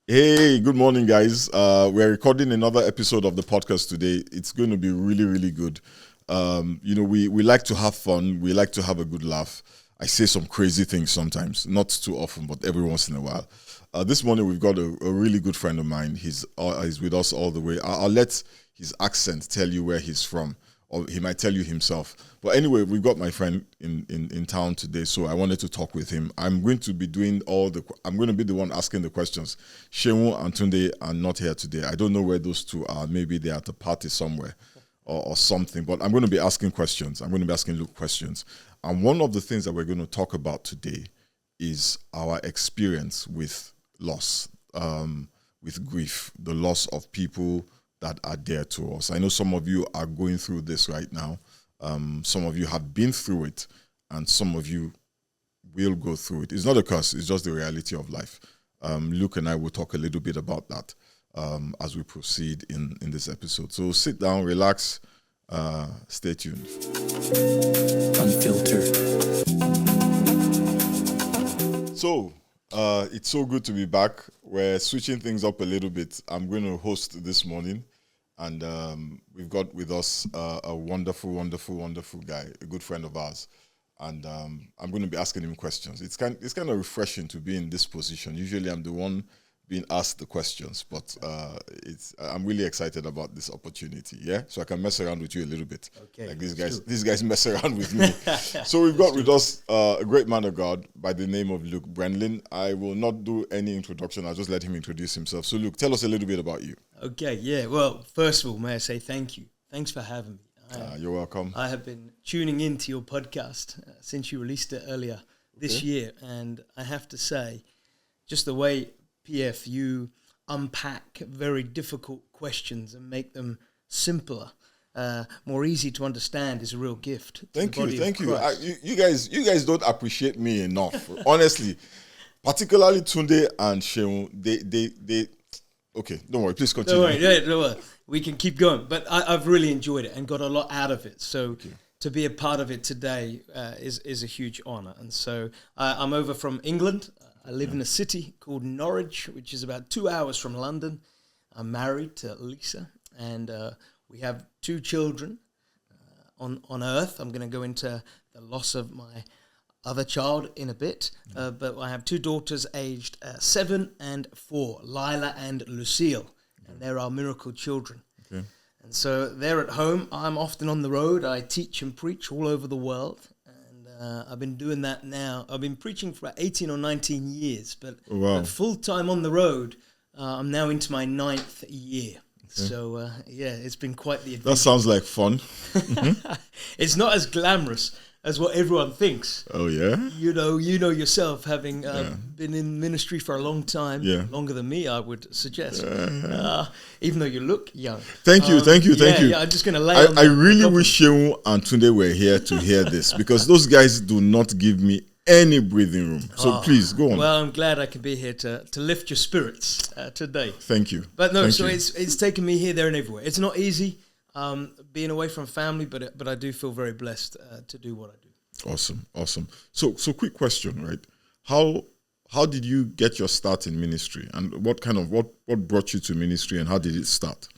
Hey, good morning, guys. We're recording another episode of the podcast today. It's going to be really, really good. We like to have fun. We like to have a good laugh. I say some crazy things sometimes, not too often, but every once in a while. This morning, we've got a really good friend of mine. He's with us all the way. I'll let his accent tell you where he's from, or he might tell you himself. But anyway, we've got my friend in town today, so I wanted to talk with him. I'm going to be I'm going to be the one asking the questions. Shehu and Tunde are not here today. I don't know where those two are. Maybe they're at a party somewhere or something. But I'm going to be asking questions. I'm going to be asking Luke questions. And one of the things that we're going to talk about today is our experience with loss, with grief, the loss of people that are dear to us. I know some of you are going through this right now. Some of you have been through it, and some of you will go through it. It's not a curse, it's just the reality of life. Luke and I will talk a little bit about that as we proceed in this episode. So sit down, relax, stay tuned. Unfiltered. So, it's so good to be back. We're switching things up a little bit. I'm going to host this morning. And we've got with us a wonderful, wonderful, wonderful guy, a good friend of ours. And I'm going to be asking him questions. It's kind of refreshing to be in this position. Usually I'm the one being asked the questions, but I'm really excited about this opportunity. Yeah, so I can mess around with you a little bit. Okay, like these guys mess around with me. So we've got with us a great man of God by the name of Luke Brendling. I will not do any introduction. I'll just let him introduce himself. So Luke, tell us a little bit about you. Okay, yeah. Well, first of all, may I say thank you. Thanks for having me. You're welcome. I have been tuning into your podcast since you released it earlier this year, and I have to say, just the way PF, you unpack very difficult questions and make them simpler, more easy to understand is a real gift. Thank you. You guys don't appreciate me enough, honestly. Particularly Tunde and Shehu, they. Okay, don't worry. Please continue. Don't worry. We can keep going, but I've really enjoyed it and got a lot out of it. So to be a part of it today is a huge honor. And so I'm over from England. I live in a city called Norwich, which is about 2 hours from London. I'm married to Lisa, and we have 2 children on Earth. I'm going to go into the loss of my other child in a bit, but I have 2 daughters aged 7 and 4, Lila and Lucille, and they're our miracle children. Okay. And so they're at home. I'm often on the road. I teach and preach all over the world. I've been doing that now. I've been preaching for about 18 or 19 years, but full-time on the road, I'm now into my 9th year. Okay. So, it's been quite the adventure. That sounds like fun. It's not as glamorous as what everyone thinks. Oh, yeah? You know yourself, having been in ministry for a long time, longer than me, I would suggest, even though you look young. Thank you. Yeah, I'm just going to lay on I really wish Shehu and Tunde were here to hear this, because those guys do not give me any breathing room. So please, go on. Well, I'm glad I can be here to lift your spirits today. Thank you. But no, it's taken me here, there, and everywhere. It's not easy. Being away from family, but I do feel very blessed to do what I do. Awesome. So quick question, right? How did you get your start in ministry, and what brought you to ministry, and how did it start?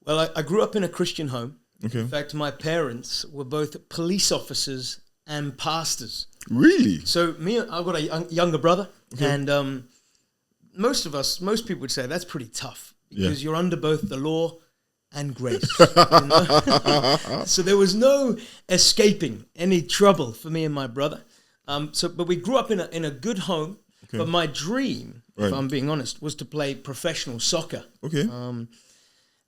Well, I grew up in a Christian home. Okay. In fact, my parents were both police officers and pastors. Really? So I've got a younger brother, and most people would say that's pretty tough because you're under both the law and grace. So there was no escaping any trouble for me and my brother. But we grew up in a good home. Okay. But my dream, if I'm being honest, was to play professional soccer. Okay.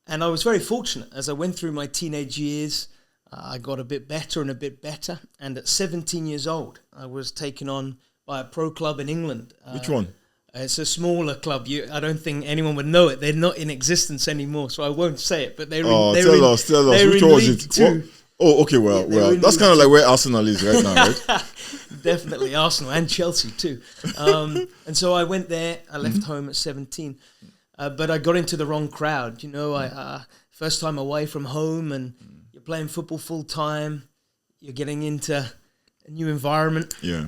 And I was very fortunate as I went through my teenage years. I got a bit better and a bit better. And at 17 years old, I was taken on by a pro club in England. Which one? It's a smaller club. I don't think anyone would know it. They're not in existence anymore, so I won't say it. But they're tell us. Which one was it? Oh, okay. Well, that's kind of like where Arsenal is right now, right? Definitely Arsenal and Chelsea too. And so I went there. I left home at 17, but I got into the wrong crowd. First time away from home, and you're playing football full time. You're getting into a new environment. Yeah.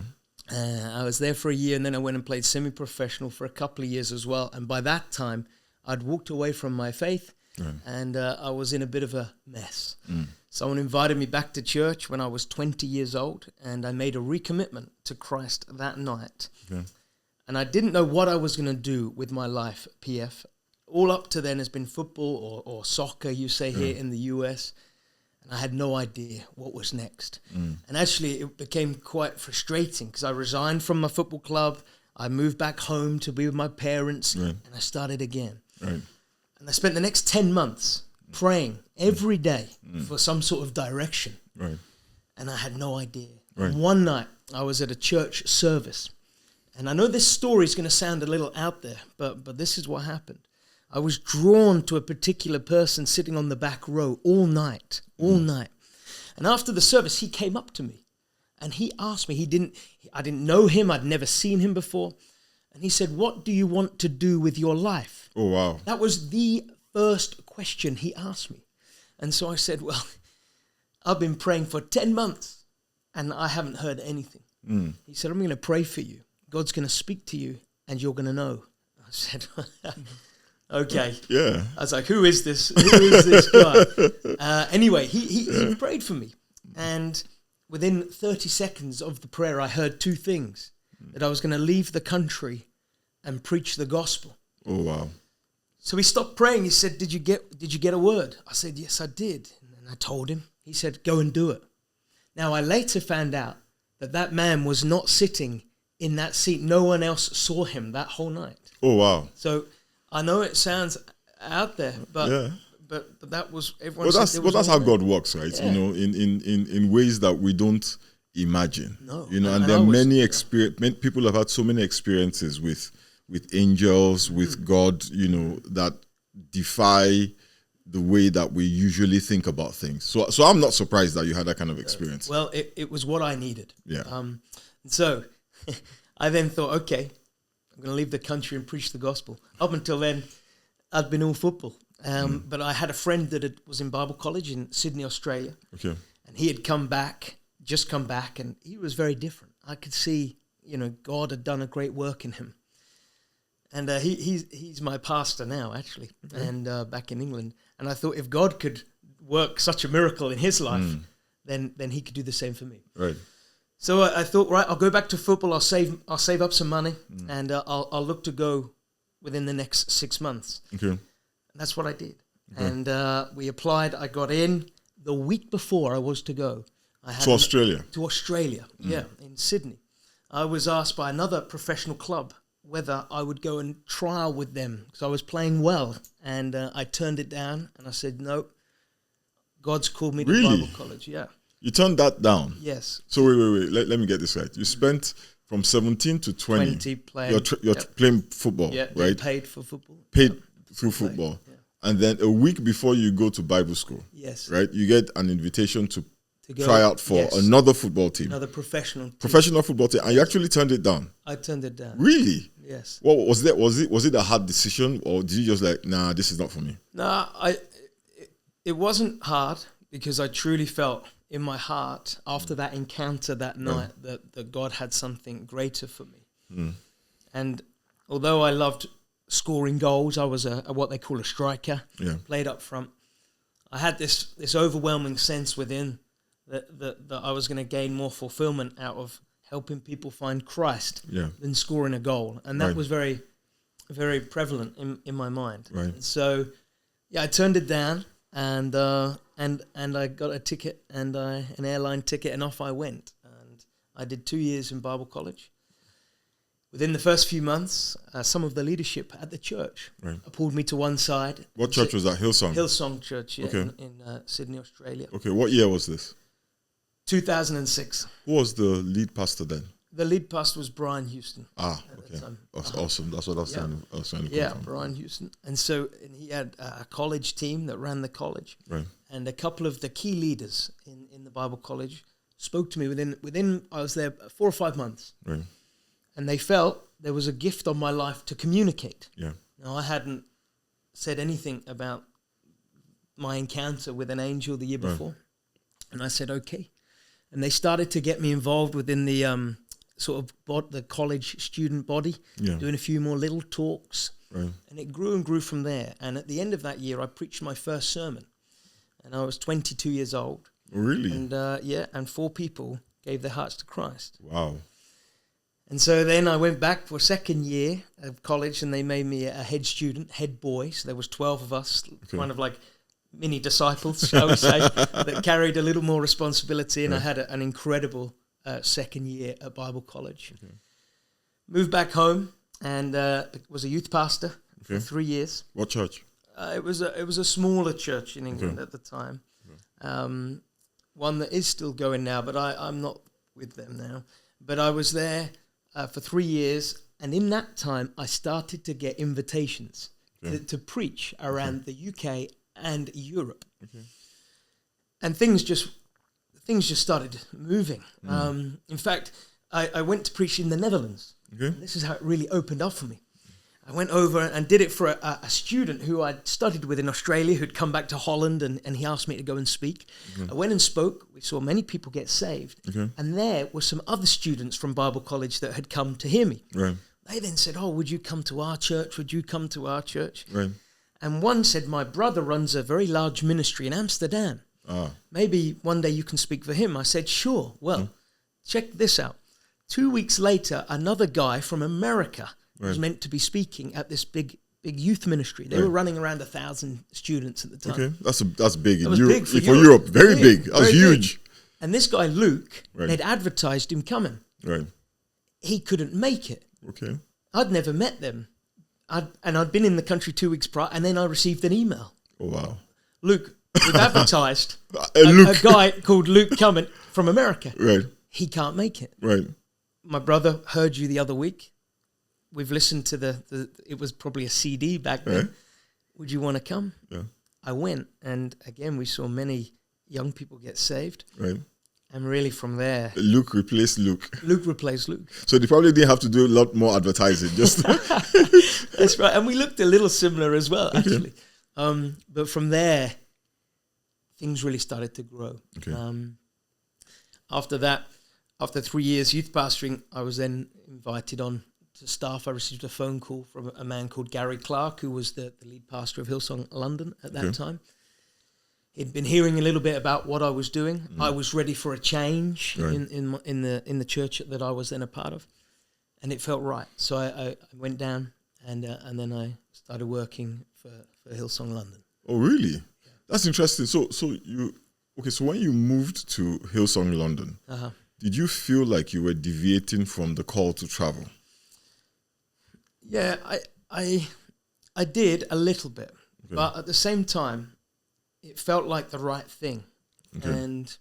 I was there for a year, and then I went and played semi-professional for a couple of years as well. And by that time, I'd walked away from my faith, and I was in a bit of a mess. Someone invited me back to church when I was 20 years old, and I made a recommitment to Christ that night. And I didn't know what I was going to do with my life, PF. All up to then has been football or soccer, you say here in the US. And I had no idea what was next. And actually, it became quite frustrating because I resigned from my football club. I moved back home to be with my parents, and I started again. And I spent the next 10 months praying every day for some sort of direction. And I had no idea. And one night, I was at a church service. And I know this story is going to sound a little out there, but this is what happened. I was drawn to a particular person sitting on the back row all night. And after the service, he came up to me and he asked me, I didn't know him. I'd never seen him before. And he said, "What do you want to do with your life?" Oh, wow. That was the first question he asked me. And so I said, "Well, I've been praying for 10 months and I haven't heard anything." He said, "I'm going to pray for you. God's going to speak to you and you're going to know." I said, "Okay." Yeah. I was like, who is this guy? Anyway, he prayed for me. And within 30 seconds of the prayer, I heard two things. That I was going to leave the country and preach the gospel. Oh, wow. So he stopped praying. He said, did you get a word? I said, "Yes, I did." And I told him. He said, "Go and do it." Now, I later found out that man was not sitting in that seat. No one else saw him that whole night. Oh, wow. So I know it sounds out there, but that was everyone. Well, that's how God works, right? Yeah. You know, in ways that we don't imagine. No. You know, and there are many people have had so many experiences with angels, with God, you know, that defy the way that we usually think about things. So I'm not surprised that you had that kind of experience. Well, it was what I needed. Yeah. So I then thought, okay, I'm going to leave the country and preach the gospel. Up until then, I'd been all football. But I had a friend that was in Bible college in Sydney, Australia. Okay. And he had just come back, and he was very different. I could see, you know, God had done a great work in him. And he's my pastor now, actually, and back in England. And I thought if God could work such a miracle in his life, then he could do the same for me. Right. So I thought, right, I'll go back to football. I'll save up some money, and I'll look to go within the next 6 months. Okay. And that's what I did. Okay. And we applied. I got in the week before I was to go. To Australia? To Australia, yeah, in Sydney. I was asked by another professional club whether I would go and trial with them because I was playing well. And I turned it down, and I said, no, God's called me to Bible college, yeah. You turned that down? Yes. So wait. Let me get this right. You spent from 17 to 20 playing. You're playing football, right? Paid for football. Paid through football. Yeah. And then a week before you go to Bible school, yes, right? You get an invitation to go, try out for another football team. Another professional football team. And you actually turned it down? I turned it down. Really? Yes. What was that? Was it a hard decision, or did you just like, nah, this is not for me? Nah, it wasn't hard because I truly felt in my heart after that encounter that night that God had something greater for me. And although I loved scoring goals, I was what they call a striker, played up front. I had this overwhelming sense within that I was going to gain more fulfillment out of helping people find Christ than scoring a goal. And that was very, very prevalent in my mind. Right. And so, I turned it down, and I got a ticket and an airline ticket, and off I went. And I did 2 years in Bible college. Within the first few months, some of the leadership at the church pulled me to one side. What church was that? Hillsong? Hillsong Church, in Sydney, Australia. Okay, what year was this? 2006. Who was the lead pastor then? The lead pastor was Brian Houston. Okay. That's awesome. That's what I was trying to confirm. Brian Houston. And so he had a college team that ran the college. Right. And a couple of the key leaders in the Bible college spoke to me within I was there 4 or 5 months. Right. And they felt there was a gift on my life to communicate. Yeah. Now, I hadn't said anything about my encounter with an angel the year before. And I said, okay. And they started to get me involved within the sort of the college student body, doing a few more little talks. Right. And it grew and grew from there. And at the end of that year, I preached my first sermon. And I was 22 years old. Oh, really? And and 4 people gave their hearts to Christ. Wow. And so then I went back for a second year of college, and they made me a head student, head boy. So there was 12 of us, kind of like mini disciples, shall we say, that carried a little more responsibility. And I had an incredible second year at Bible college. Okay. Moved back home and was a youth pastor for 3 years. What church? It was a smaller church in England at the time. One that is still going now, but I'm not with them now. But I was there for 3 years, and in that time, I started to get invitations to preach around the UK and Europe. Okay. And things just started moving. In fact, I went to preach in the Netherlands. Okay. And this is how it really opened up for me. I went over and did it for a student who I'd studied with in Australia, who'd come back to Holland, and he asked me to go and speak. I went and spoke. We saw many people get saved. And there were some other students from Bible college that had come to hear me. Right. They then said, "Oh, would you come to our church? Would you come to our church?" Right. And one said, "My brother runs a very large ministry in Amsterdam. Maybe one day you can speak for him." I said, "Sure." Well, check this out. 2 weeks later, another guy from America was meant to be speaking at this big youth ministry. They were running around 1,000 students at the time. Okay, that's big. That was big for Europe. Very big. That was huge. Big. And this guy, Luke, had advertised him coming. Right. He couldn't make it. Okay. I'd never met them. I'd been in the country 2 weeks prior, and then I received an email. Oh, wow. Luke, we've advertised a guy called Luke coming from America. Right. He can't make it. Right. My brother heard you the other week. We've listened to it was probably a CD back then. Would you want to come? Yeah. I went, and again, we saw many young people get saved. Right. And really from there... Luke replaced Luke. Luke replaced Luke. So they probably didn't have to do a lot more advertising. Just That's right. And we looked a little similar as well, actually. But from there, things really started to grow. Okay. After that, after 3 years youth pastoring, I was then invited on to staff. I received a phone call from a man called Gary Clark, who was the lead pastor of Hillsong London at that time. He'd been hearing a little bit about what I was doing. I was ready for a change in the church that I was then a part of, and it felt right. So I went down and then I started working for Hillsong London. Oh, really? Yeah. That's interesting. So when you moved to Hillsong London, did you feel like you were deviating from the call to travel? Yeah, I did a little bit, but at the same time, it felt like the right thing. Okay. And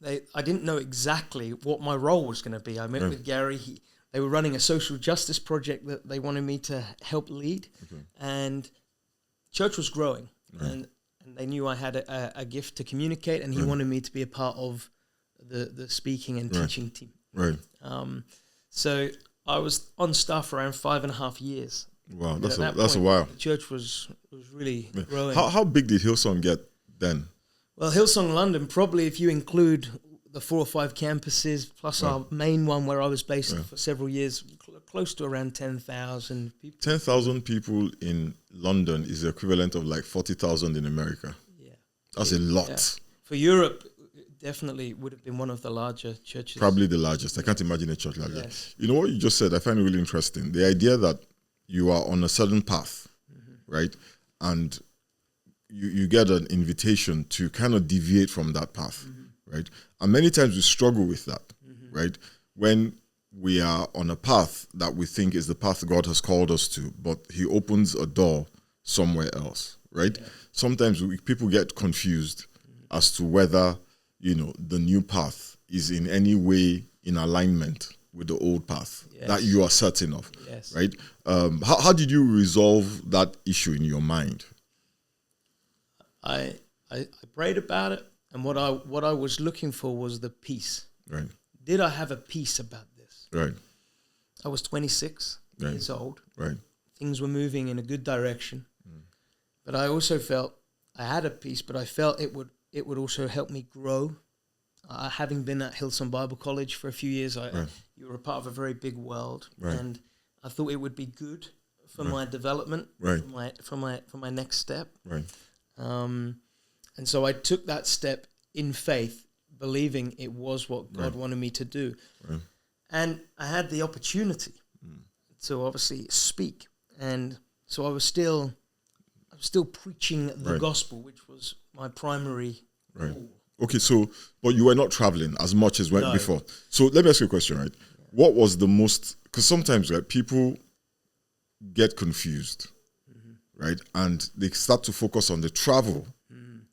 I didn't know exactly what my role was going to be. I met with Gary. They were running a social justice project that they wanted me to help lead. Okay. And church was growing. Right. And they knew I had a gift to communicate, and he wanted me to be a part of the speaking and teaching team. Right. So I was on staff for around 5.5 years. Wow, that's a while. The church was really growing. How big did Hillsong get then? Well, Hillsong London, probably if you include the 4 or 5 campuses, plus our main one where I was based for several years, close to around 10,000 people. 10,000 people in London is the equivalent of like 40,000 in America. Yeah. That's a lot. Yeah. For Europe, definitely would have been one of the larger churches. Probably the largest. I can't imagine a church like that. You know what you just said? I find it really interesting. The idea that you are on a certain path, right? And you get an invitation to kind of deviate from that path, right? And many times we struggle with that, right? When we are on a path that we think is the path God has called us to, but he opens a door somewhere else, right? Yeah. Sometimes people get confused as to whether, the new path is in any way in alignment with the old path that you are certain of, right? How did you resolve that issue in your mind? I prayed about it, and what I was looking for was the peace. Right. Did I have a peace about this? Right. I was 26 years old. Right. Things were moving in a good direction, but I also felt I had a peace, but I felt it would also help me grow. having been at Hillsong Bible College for a few years, you were a part of a very big world, and I thought it would be good for my development, for my next step. And so I took that step in faith, believing it was what God wanted me to do. And I had the opportunity to obviously speak. And so I was still preaching the gospel, which was my primary goal. Okay, so, but you were not traveling as much as went before. So let me ask you a question, right? What was the most, because sometimes, right, people get confused, right? And they start to focus on the travel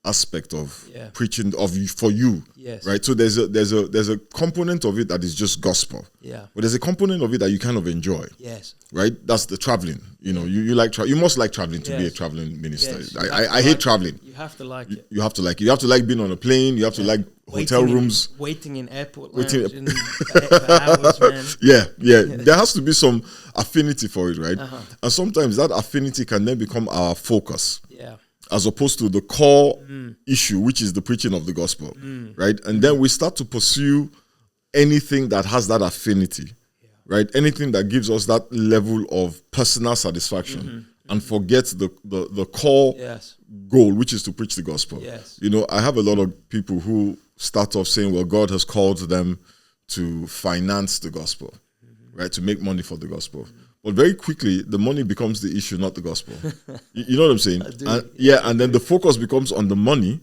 aspect of preaching for you, right? So there's a component of it that is just gospel, but there's a component of it that you kind of enjoy, right? That's the traveling. You know, you like you must like traveling to be a traveling minister. I hate traveling. You have to like it. You have to like it. You have to like being on a plane. You have to like hotel rooms, waiting in airport lounge for hours, man. There has to be some affinity for it, right? And sometimes that affinity can then become our focus. As opposed to the core issue, which is the preaching of the gospel, right? And then we start to pursue anything that has that affinity, right? Anything that gives us that level of personal satisfaction, and forget the core goal, which is to preach the gospel. You know, I have a lot of people who start off saying, well, God has called them to finance the gospel, right? To make money for the gospel. But very quickly, the money becomes the issue, not the gospel. You know what I'm saying? And then the focus becomes on the money,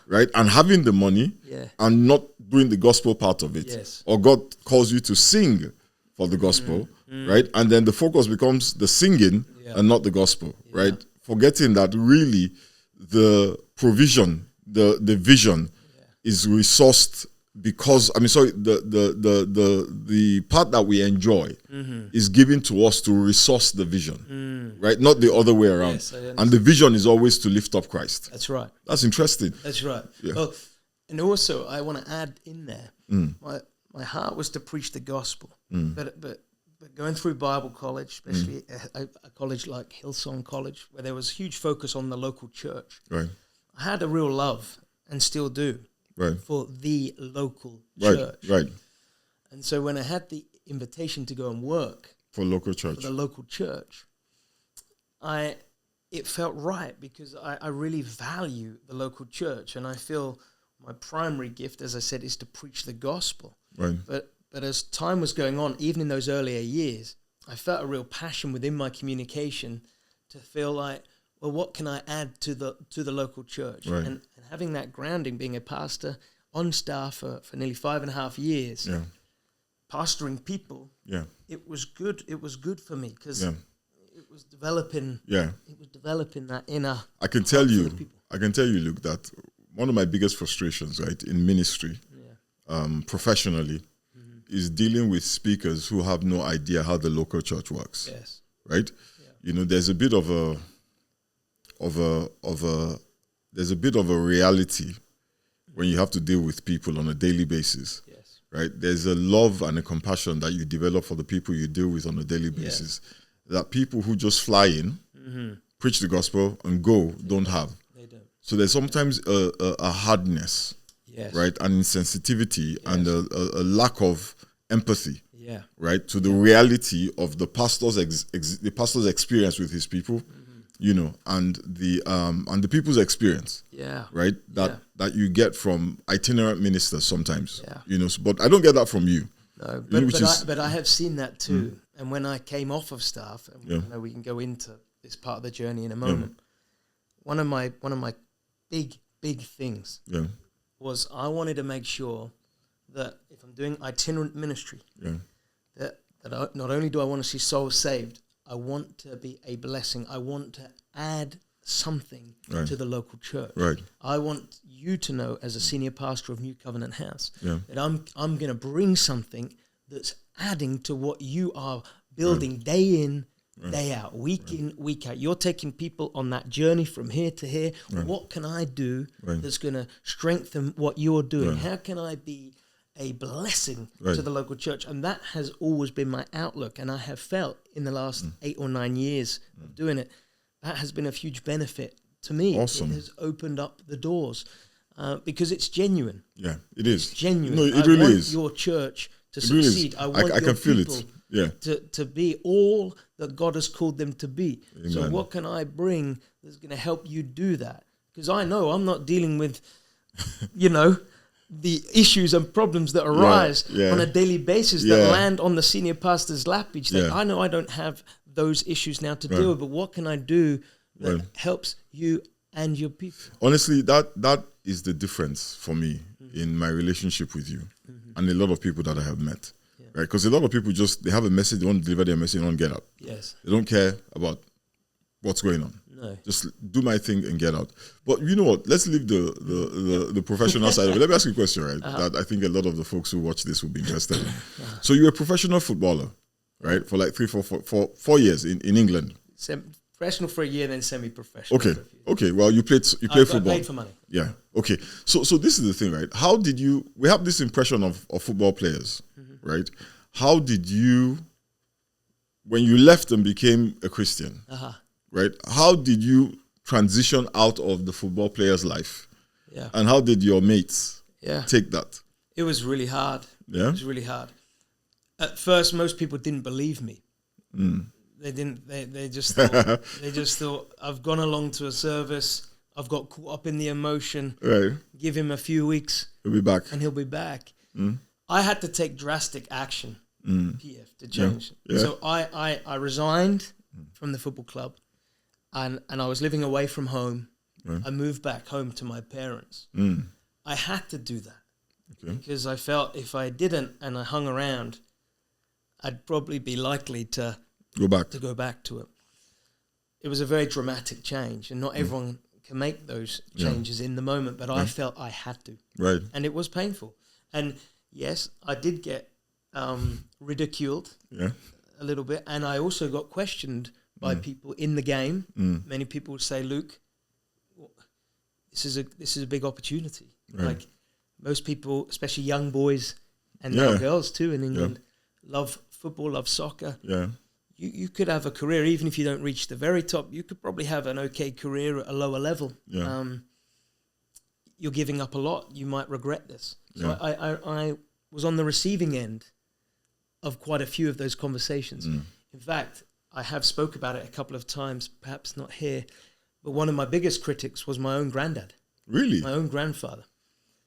right? And having the money and not doing the gospel part of it. Or God calls you to sing for the gospel, right? And then the focus becomes the singing and not the gospel, right? Forgetting that really the provision, the vision is resourced because the part that we enjoy is given to us to resource the vision, right? Not the other way around. And the vision is always to lift up Christ. That's right. That's interesting. That's right. Well, and also I want to add in there, my heart was to preach the gospel, but going through Bible college, especially a college like Hillsong College, where there was huge focus on the local church, I had a real love, and still do, for the local church. And so when I had the invitation to go and work for the local church, it felt right, because I really value the local church, and I feel my primary gift, as I said, is to preach the gospel. But as time was going on, even in those earlier years, I felt a real passion within my communication to feel like, well, what can I add to the local church? And having that grounding, being a pastor on staff for nearly 5.5 years, pastoring people, it was good. It was good for me, because it was developing. It was developing that inner. I can tell you, Luke, that one of my biggest frustrations, right, in ministry, professionally, is dealing with speakers who have no idea how the local church works. Right? You know, there's a bit of a reality when you have to deal with people on a daily basis. Right? There's a love and a compassion that you develop for the people you deal with on a daily basis that people who just fly in, preach the gospel and go don't have. They don't. So there's sometimes a hardness, right, an insensitivity and a lack of empathy, right, to the reality of the pastor's experience with his people, you know, and the people's experience, right, that you get from itinerant ministers sometimes, you know. But I don't get that from you. No, but I have seen that too. And when I came off of staff, and I know we can go into this part of the journey in a moment. One of my big things was I wanted to make sure that if I'm doing itinerant ministry, that not only do I want to see souls saved, I want to be a blessing. I want to add something to the local church. I want you to know, as a senior pastor of New Covenant House, that I'm going to bring something that's adding to what you are building day in, day out, week in, week out. You're taking people on that journey from here to here. What can I do that's going to strengthen what you're doing? How can I be a blessing to the local church? And that has always been my outlook. And I have felt in the last 8 or 9 years of doing it, that has been a huge benefit to me. Awesome. It has opened up the doors. because it's genuine. Yeah, it is. It's genuine. No, it really is. I want your church to It really succeed. is. I want I your can feel people it. Yeah. to be all that God has called them to be. Amen. So what can I bring that's going to help you do that? Because I know I'm not dealing with, the issues and problems that arise on a daily basis that land on the senior pastor's lap each day. I know I don't have those issues now to deal with, but what can I do that helps you and your people? Honestly, that is the difference for me in my relationship with you and a lot of people that I have met. Right? Because a lot of people they have a message, they want to deliver their message, they don't get out. Yes. They don't care about what's going on. No. Just do my thing and get out. But you know what? Let's leave the professional side of it. Let me ask you a question, right? That I think a lot of the folks who watch this will be interested in. So you're a professional footballer, right? For like 4 years in England. Professional for a year, then semi-professional. Okay. Well, you played football. I paid for money. Yeah. Okay. So this is the thing, right? How did you? We have this impression of football players, right? How did you, when you left and became a Christian, right? How did you transition out of the football player's life? Yeah. And how did your mates take that? It was really hard. Yeah. It was really hard. At first, most people didn't believe me. They didn't. They just thought, I've gone along to a service. I've got caught up in the emotion. Right. Give him a few weeks. He'll be back. And he'll be back. I had to take drastic action, PF, to change. Yeah. So I resigned from the football club, and I was living away from home. Right. I moved back home to my parents. I had to do that because I felt if I didn't and I hung around, I'd probably be likely to go back to it. It was a very dramatic change, and not everyone can make those changes in the moment, but I felt I had to. Right. And it was painful. And yes, I did get ridiculed a little bit, and I also got questioned by people in the game. Many people would say, Luke, this is a big opportunity. Right. Like most people, especially young boys and now girls too in England, love football, love soccer. Yeah. You could have a career, even if you don't reach the very top, you could probably have an okay career at a lower level. Yeah. You're giving up a lot. You might regret this. So I was on the receiving end of quite a few of those conversations. In fact, I have spoke about it a couple of times, perhaps not here, but one of my biggest critics was my own granddad. Really? My own grandfather.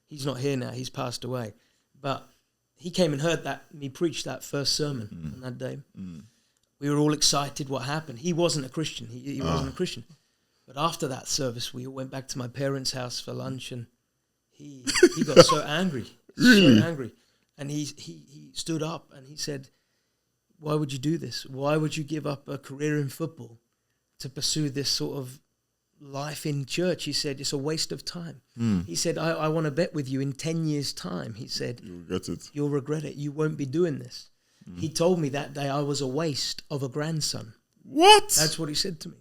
He's not here now. He's passed away. But he came and heard me preach that first sermon on that day. We were all excited what happened. He wasn't a Christian. He wasn't a Christian. But after that service, we all went back to my parents' house for lunch, and he got so angry. Really? So angry. And he stood up and he said, why would you do this? Why would you give up a career in football to pursue this sort of life in church? He said, it's a waste of time. He said, I want to bet with you in 10 years' time. He said, you'll regret it. You won't be doing this. He told me that day I was a waste of a grandson. What? This what he said to me.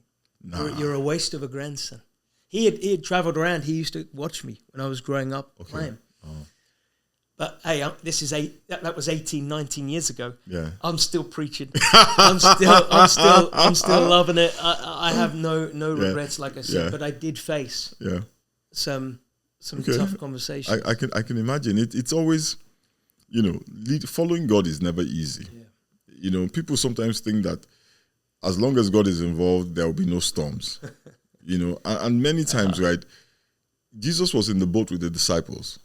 Nah. You're a waste of a grandson. He had traveled around. He used to watch me when I was growing up playing. But hey, that was 18, 19 years ago. Yeah. I'm still preaching. I'm still loving it. I have no regrets, like I said, but I did face some tough conversations. I can imagine. It's always, following God is never easy. Yeah. People sometimes think that as long as God is involved, there will be no storms. And many times, right, Jesus was in the boat with the disciples.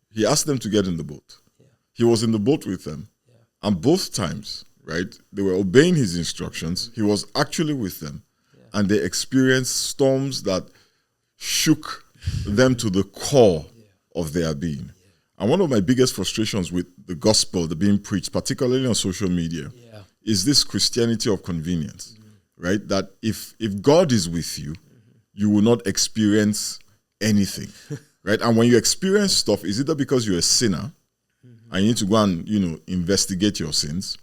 He asked them to get in the boat. Yeah. He was in the boat with them. Yeah. And both times, right, they were obeying his instructions. He was actually with them. Yeah. And they experienced storms that shook them to the core of their being. Yeah. And one of my biggest frustrations with the gospel, the being preached, particularly on social media, is this Christianity of convenience, right? That if God is with you, you will not experience anything. Right? And when you experience stuff, is either because you're a sinner and you need to go and, investigate your sins.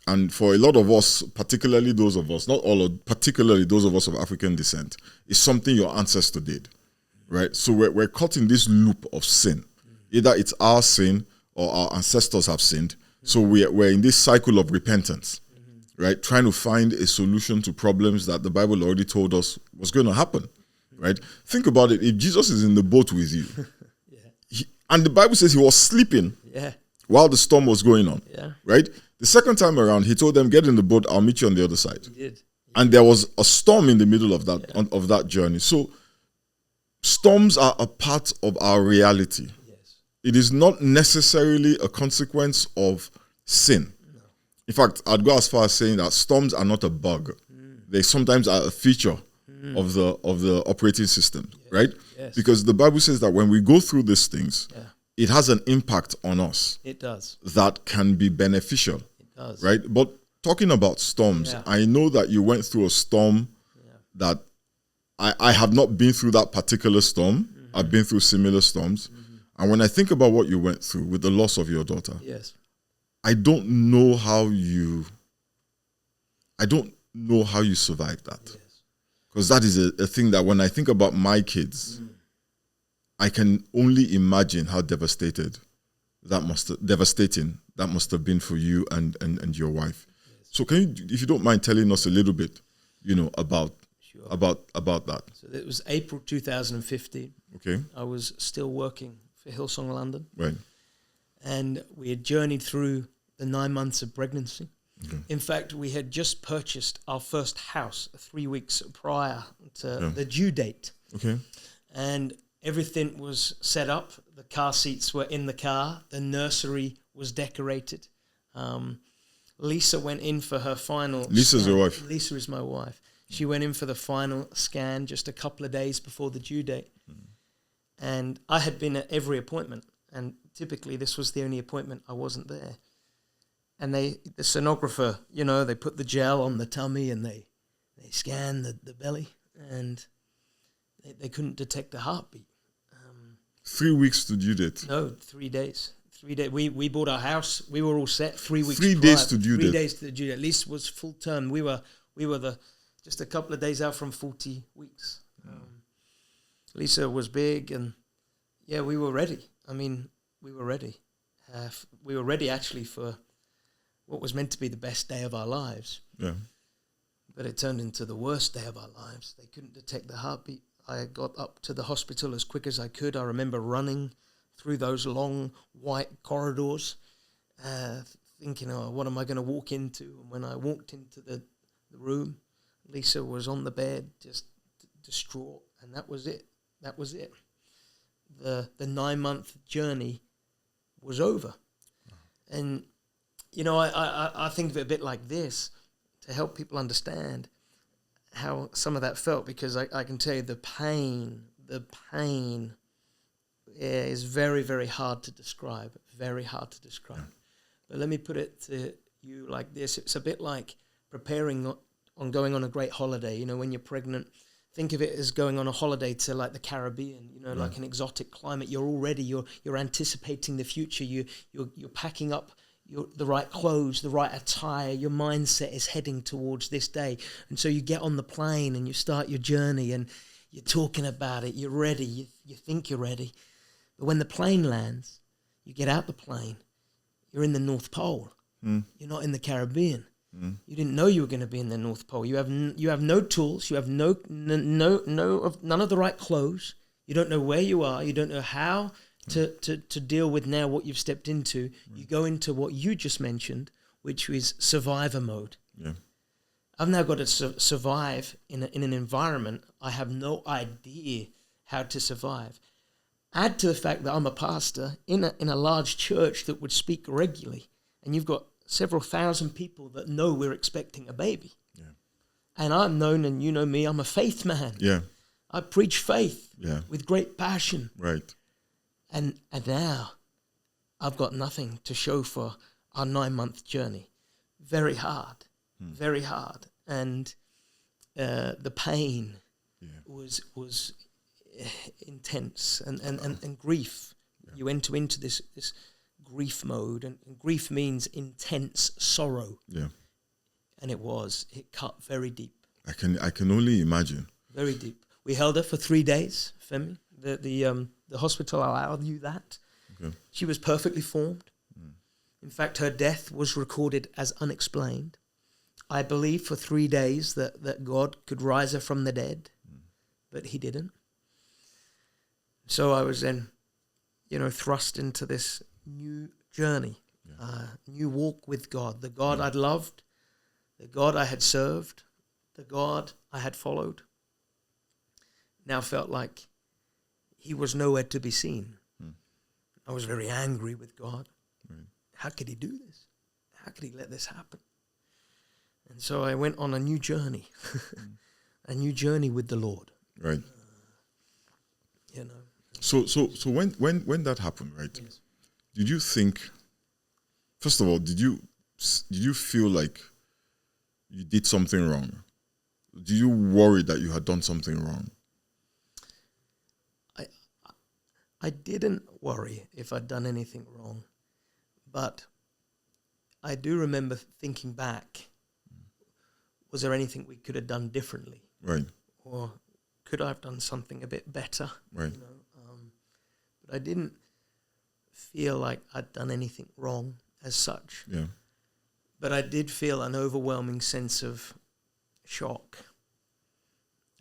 And for a lot of us, particularly those of us, not all, particularly those of us of African descent, it's something your ancestor did. Right? So we're caught in this loop of sin. Either it's our sin or our ancestors have sinned. So we're in this cycle of repentance, right? Trying to find a solution to problems that the Bible already told us was going to happen. right? Think about it. If Jesus is in the boat with you, Yeah. and the Bible says he was sleeping Yeah. while the storm was going on, Yeah. right? The second time around, he told them, get in the boat, I'll meet you on the other side. He did. And there was a storm in the middle of that, of that journey. So storms are a part of our reality. Yes. It is not necessarily a consequence of sin. No. In fact, I'd go as far as saying that storms are not a bug. They sometimes are a feature of the operating system, right? Yes. Because the Bible says that when we go through these things, it has an impact on us. It does. That can be beneficial. It does. Right? But talking about storms, I know that you went through a storm that I have not been through that particular storm. I've been through similar storms. And when I think about what you went through with the loss of your daughter, Yes. I don't know how you survived that. Yes. Because that is a thing that when I think about my kids, I can only imagine how devastating that must have been for you and your wife. Yes. So can you, if you don't mind telling us a little bit, about that. So it was April 2015. Okay. I was still working for Hillsong London. Right. And we had journeyed through the 9 months of pregnancy. Okay. In fact, we had just purchased our first house 3 weeks prior to the due date. Okay. And everything was set up. The car seats were in the car. The nursery was decorated. Lisa went in for her final Lisa's scan. your wife? Lisa is my wife. She went in for the final scan just a couple of days before the due date. And I had been at every appointment. And typically this was the only appointment I wasn't there. And the sonographer, they put the gel on the tummy and they scanned the belly. And they couldn't detect a heartbeat. 3 weeks to due date. No, 3 days. 3 days. We bought our house. We were all set. 3 weeks. 3 days to due date. 3 days to the due date. At least was full term. We were just a couple of days out from 40 weeks. Lisa was big, and we were ready. I mean, we were ready. We were ready actually for what was meant to be the best day of our lives. Yeah. But it turned into the worst day of our lives. They couldn't detect the heartbeat. I got up to the hospital as quick as I could. I remember running through those long white corridors, thinking, what am I going to walk into? And when I walked into the room, Lisa was on the bed, just distraught, and that was it. That was it. The 9-month journey was over. And, I think of it a bit like this, to help people understand how some of that felt, because I can tell you the pain is very, very hard to describe, But let me put it to you like this. It's a bit like preparing on going on a great holiday. When you're pregnant, think of it as going on a holiday to like the Caribbean, like an exotic climate. You're all ready. You're anticipating the future. You're packing up the right clothes, the right attire. Your mindset is heading towards this day. And so you get on the plane and you start your journey and you're talking about it. You're ready. You think you're ready. But when the plane lands, you get out the plane. You're in the North Pole. You're not in the Caribbean. You didn't know you were going to be in the North Pole. You have no tools. You have none of the right clothes. You don't know where you are. You don't know how to deal with now what you've stepped into. You go into what you just mentioned, which is survivor mode. Yeah. I've now got to survive in an environment I have no idea how to survive. Add to the fact that I'm a pastor in a large church that would speak regularly, and you've got several thousand people that know we're expecting a baby. Yeah. And I'm known, and you know me, I'm a faith man. Yeah. I preach faith with great passion. Right. And now I've got nothing to show for our 9-month journey. Very hard. Very hard. And the pain was intense and grief. Yeah. You enter into this grief mode, and grief means intense sorrow. Yeah. And it cut very deep. I can only imagine. Very deep. We held her for 3 days, Femi. The hospital allowed you that. Okay. She was perfectly formed. In fact, her death was recorded as unexplained. I believe for 3 days that God could rise her from the dead. but he didn't. So I was then, thrust into this new journey, new walk with God, the God I'd loved, the God I had served, the God I had followed. Now felt like he was nowhere to be seen. I was very angry with God. Right. How could he do this? How could he let this happen? And so I went on a new journey, a new journey with the Lord. Right. So when that happened, right? Yes. Did you think? First of all, did you feel like you did something wrong? Did you worry that you had done something wrong? I didn't worry if I'd done anything wrong, but I do remember thinking back, was there anything we could have done differently? Right. Or could I have done something a bit better? Right. But I didn't feel like I'd done anything wrong as such. Yeah. But I did feel an overwhelming sense of shock.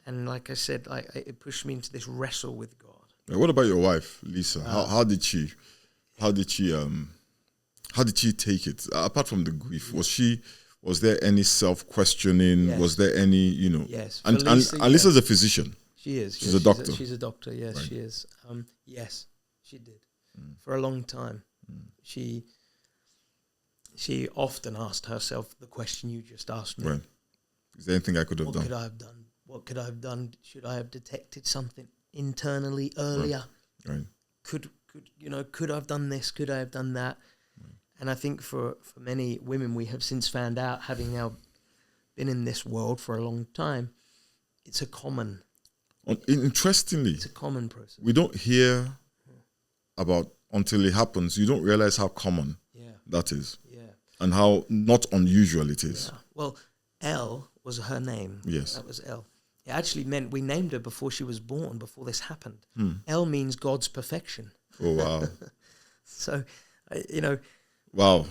And like I said, it pushed me into this wrestle with God. What about your wife, Lisa? How did she take it? Apart from the grief, was there any self-questioning? Yes. Was there any, Yes. And Lisa, Lisa's a physician. She is. She's a doctor. She's a doctor, yes, Right. she is. Yes, she did. For a long time. She often asked herself the question you just asked me. Right. Is there anything I could have done? What could I have done? What could I have done? Should I have detected something internally earlier? Right. Could I have done this? Could I have done that? Right. And I think for many women, we have since found out, having now been in this world for a long time, it's a common. Interestingly, it's a common process. We don't hear about until it happens. You don't realize how common that is, and how not unusual it is. Yeah. Well, Elle was her name. Yes, that was Elle. It actually meant we named her before she was born, before this happened. Elle means God's perfection. Oh, wow. So, wow.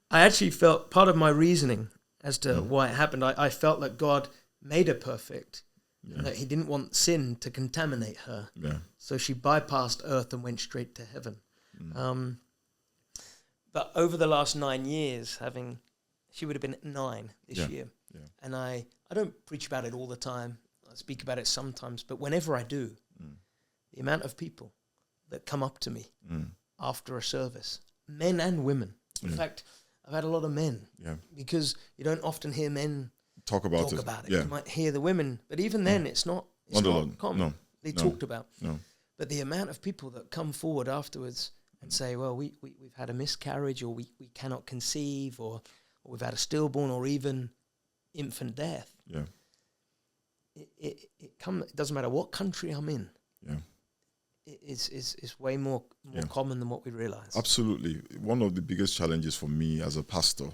I actually felt part of my reasoning as to why it happened. I felt that God made her perfect, and that he didn't want sin to contaminate her. Yeah. So she bypassed earth and went straight to heaven. But over the last 9 years, she would have been 9 this year. Yeah. And I don't preach about it all the time. I speak about it sometimes, but whenever I do, the amount of people that come up to me after a service, men and women. In fact, I've had a lot of men because you don't often hear men talk about it. Yeah. You might hear the women, but even then it's not common. No. They talked about. No. But the amount of people that come forward afterwards and say, well, we've had a miscarriage, or we cannot conceive, or we've had a stillborn, or even infant death. Yeah. It doesn't matter what country I'm in. Yeah. It's way more common than what we realize. Absolutely. One of the biggest challenges for me as a pastor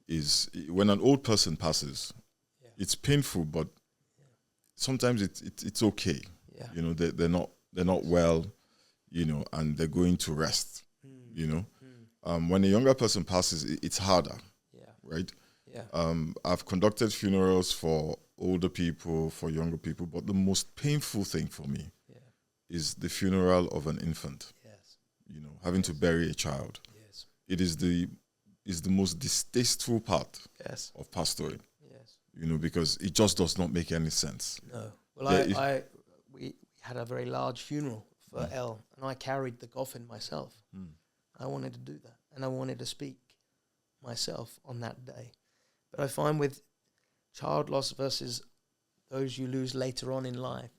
is when an old person passes. It's painful, but sometimes it's okay. Yeah. They're not well, and they're going to rest. When a younger person passes, it's harder. Yeah. Right. Yeah. I've conducted funerals for older people, for younger people, but the most painful thing for me is the funeral of an infant. Yes. Having to bury a child. Yes. It is the most distasteful part of pastoring. Yes. Because it just does not make any sense. No. Well, we had a very large funeral for Elle, and I carried the coffin myself. I wanted to do that, and I wanted to speak myself on that day. But I find with child loss versus those you lose later on in life,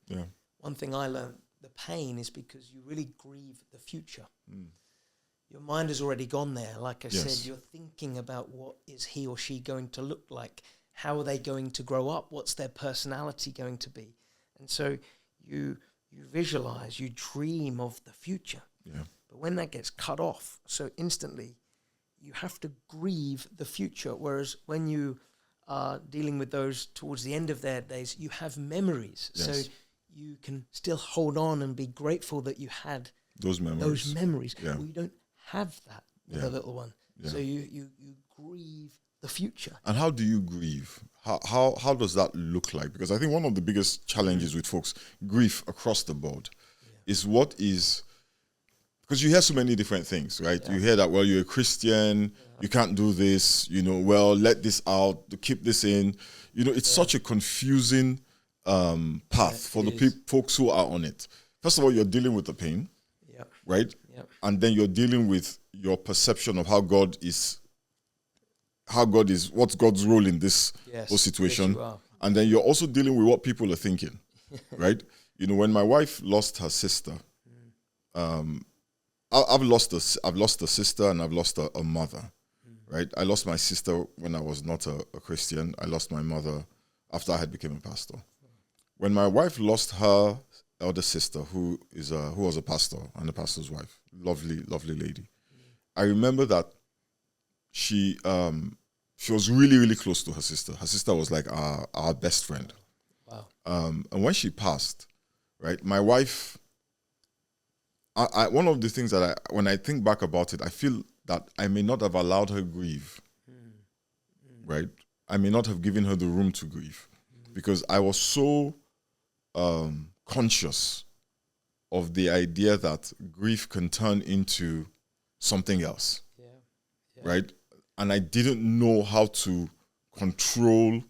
one thing I learned, the pain is because you really grieve the future. Your mind has already gone there. Like I said, you're thinking about what is he or she going to look like? How are they going to grow up? What's their personality going to be? And so you visualize, you dream of the future. Yeah. But when that gets cut off so instantly, you have to grieve the future. Whereas when you are dealing with those towards the end of their days, you have memories. Yes. So you can still hold on and be grateful that you had those memories. Yeah. Well, you don't have that with a little one. Yeah. So you grieve the future. And how do you grieve? How does that look like? Because I think one of the biggest challenges with folks, grief across the board, is because you hear so many different things, right? You hear that, well, you're a Christian, you can't do this, well, let this out, keep this in. It's such a confusing path for the folks who are on it. First of all, you're dealing with the pain, right? And then you're dealing with your perception of what's God's role in this whole situation. Yes, and then you're also dealing with what people are thinking, right? When my wife lost her sister, I've lost a sister and I've lost a mother, right? I lost my sister when I was not a Christian. I lost my mother after I had become a pastor. When my wife lost her elder sister, who was a pastor and a pastor's wife, lovely, lovely lady, I remember that she was really, really close to her sister. Her sister was like our best friend. Wow. And when she passed, right, my wife, one of the things that when I think back about it, I feel that I may not have allowed her grieve, right? I may not have given her the room to grieve because I was so conscious of the idea that grief can turn into something else, right? And I didn't know how to control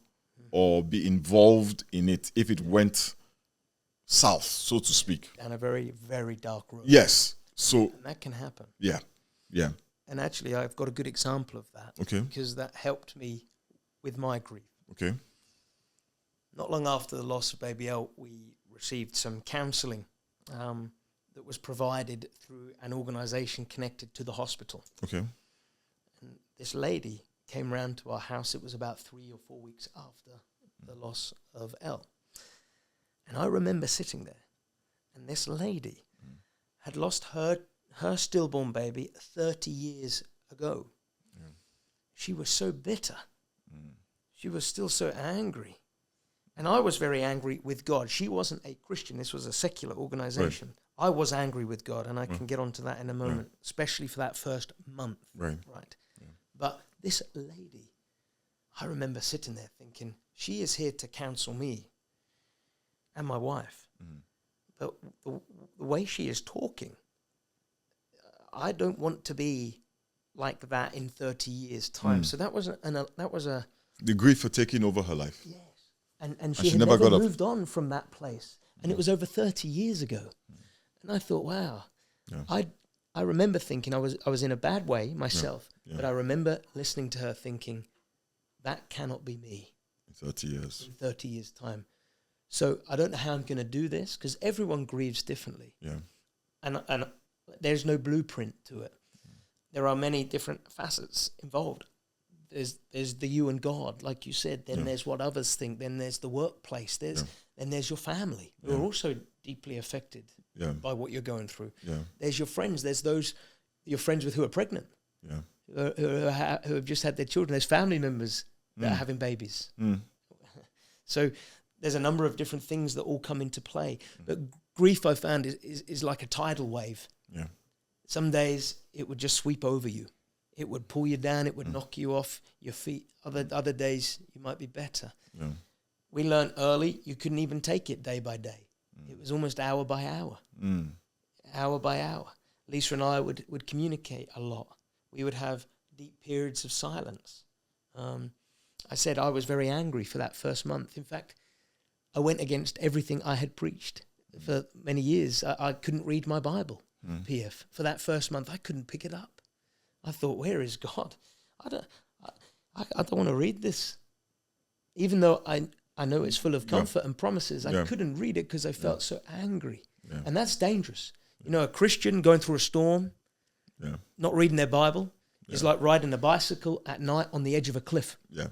or be involved in it if it went south, so to speak. Down a very, very dark road. Yes. So and that can happen. Yeah. And actually, I've got a good example of that. Okay. Because that helped me with my grief. Okay. Not long after the loss of baby Elle, we received some counselling that was provided through an organisation connected to the hospital. Okay. And this lady came round to our house. It was about 3 or 4 weeks after the loss of Elle. And I remember sitting there, and this lady had lost her stillborn baby 30 years ago. Yeah. She was so bitter. She was still so angry. And I was very angry with God. She wasn't a Christian. This was a secular organization. Right. I was angry with God, and I can get onto that in a moment, especially for that first month. Right. Yeah. But this lady, I remember sitting there thinking, she is here to counsel me and my wife. But the way she is talking, I don't want to be like that in 30 years' time. So that was the grief for taking over her life. Yes. And she had never moved on from that place. And it was over 30 years ago. And I thought, wow. Yeah. I remember thinking I was in a bad way myself, but I remember listening to her thinking, that cannot be me. In 30 years. In 30 years' time. So I don't know how I'm going to do this, because everyone grieves differently. Yeah. And there's no blueprint to it. There are many different facets involved. There's the you and God, like you said. Then there's what others think. Then there's the workplace. Then there's your family, who are also deeply affected by what you're going through. Yeah. There's your friends. There's those you're friends with who are pregnant, who have just had their children. There's family members that are having babies. So there's a number of different things that all come into play. But grief, I found, is like a tidal wave. Yeah. Some days it would just sweep over you. It would pull you down. It would knock you off your feet. Other days you might be better. Yeah. We learned early you couldn't even take it day by day. It was almost hour by hour. Hour by hour. Lisa and I would communicate a lot. We would have deep periods of silence. I said I was very angry for that first month. In fact, I went against everything I had preached for many years. I couldn't read my Bible, PF. For that first month, I couldn't pick it up. I thought, where is God? I don't want to read this. Even though I know it's full of comfort and promises, I couldn't read it because I felt so angry. Yeah. And that's dangerous. You know, a Christian going through a storm, not reading their Bible, is like riding a bicycle at night on the edge of a cliff. Yeah.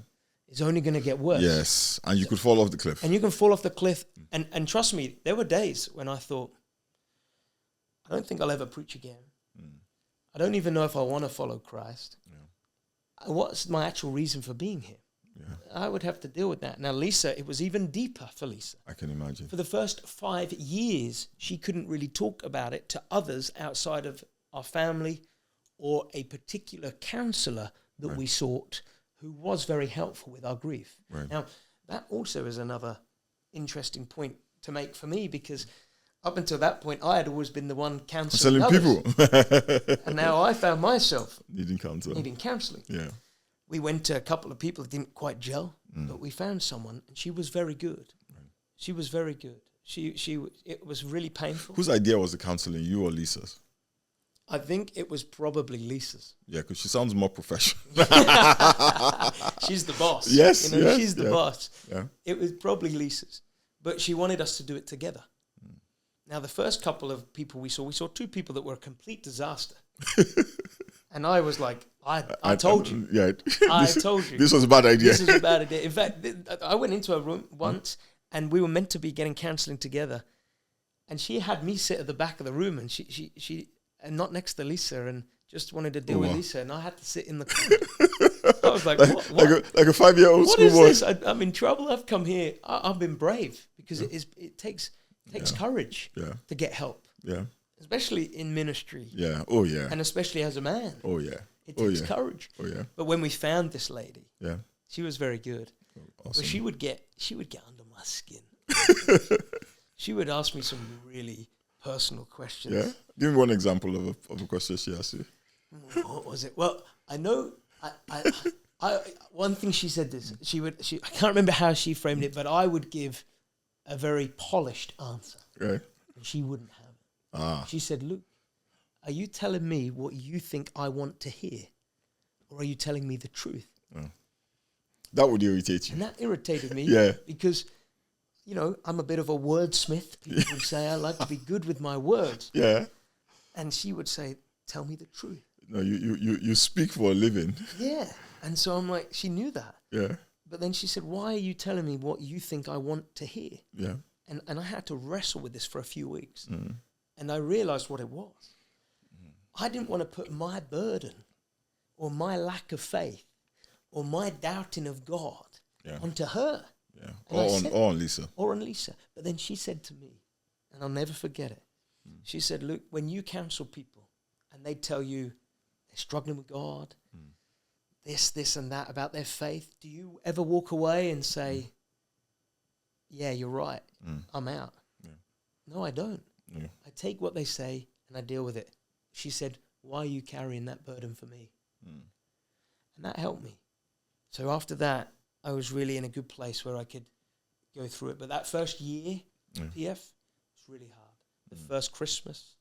It's only going to get worse. Yes, and you could fall off the cliff. And you can fall off the cliff. And trust me, there were days when I thought, I don't think I'll ever preach again. I don't even know if I want to follow Christ. Yeah. What's my actual reason for being here? Yeah. I would have to deal with that. Now, Lisa, it was even deeper for Lisa. I can imagine. For the first 5 years, she couldn't really talk about it to others outside of our family or a particular counselor that we sought who was very helpful with our grief. Right. Now, that also is another interesting point to make for me, because up until that point, I had always been the one counselling People. And now I found myself needing counseling. Yeah. We went to a couple of people that didn't quite gel, but we found someone, and she was very good. Right. She was very good. It was really painful. Whose idea was the counseling, you or Lisa's? I think it was probably Lisa's. Yeah, because she sounds more professional. She's the boss. Yes, she's the boss. Yeah. It was probably Lisa's, but she wanted us to do it together. Now, the first couple of people we saw 2 people that were a complete disaster. And I was like, I told you. Yeah. I told you. This was a bad idea. This was a bad idea. In fact, I went into a room once, and we were meant to be getting counselling together. And she had me sit at the back of the room, and she and not next to Lisa, and just wanted to deal with Lisa, and I had to sit in the corner. I was like, what? Like a 5-year-old what schoolboy. Is this? I'm in trouble. I've come here. I've been brave, because it takes courage to get help. Yeah. Especially in ministry. Yeah. Oh, yeah. And especially as a man. Oh, yeah. It takes courage. Oh, yeah. But when we found this lady, yeah, she was very good. Awesome. But she would get under my skin. She would ask me some really personal questions. Yeah? Give me one example of a question she asked you. What was it? Well, I know I one thing she said this. I can't remember how she framed it, but I would give a very polished answer. Right. And she wouldn't have it. She said, "Luke, are you telling me what you think I want to hear? Or are you telling me the truth?" That would irritate you. And that irritated me. Yeah. Because, I'm a bit of a wordsmith. People would say I like to be good with my words. Yeah. And she would say, "Tell me the truth." No, you speak for a living. Yeah. And so I'm like, she knew that. Yeah. But then she said, "Why are you telling me what you think I want to hear?" Yeah. And I had to wrestle with this for a few weeks. And I realized what it was. I didn't want to put my burden or my lack of faith or my doubting of God onto her. Yeah. Or on Lisa. Or on Lisa. But then she said to me, and I'll never forget it, she said, "Luke, when you counsel people and they tell you they're struggling with God, this and that about their faith, do you ever walk away and say, yeah, you're right, I'm out?" Yeah. No, I don't. Yeah. I take what they say and I deal with it. She said, "Why are you carrying that burden for me?" And that helped me. So after that, I was really in a good place where I could go through it. But that first year, PF, was really hard. The first Christmas,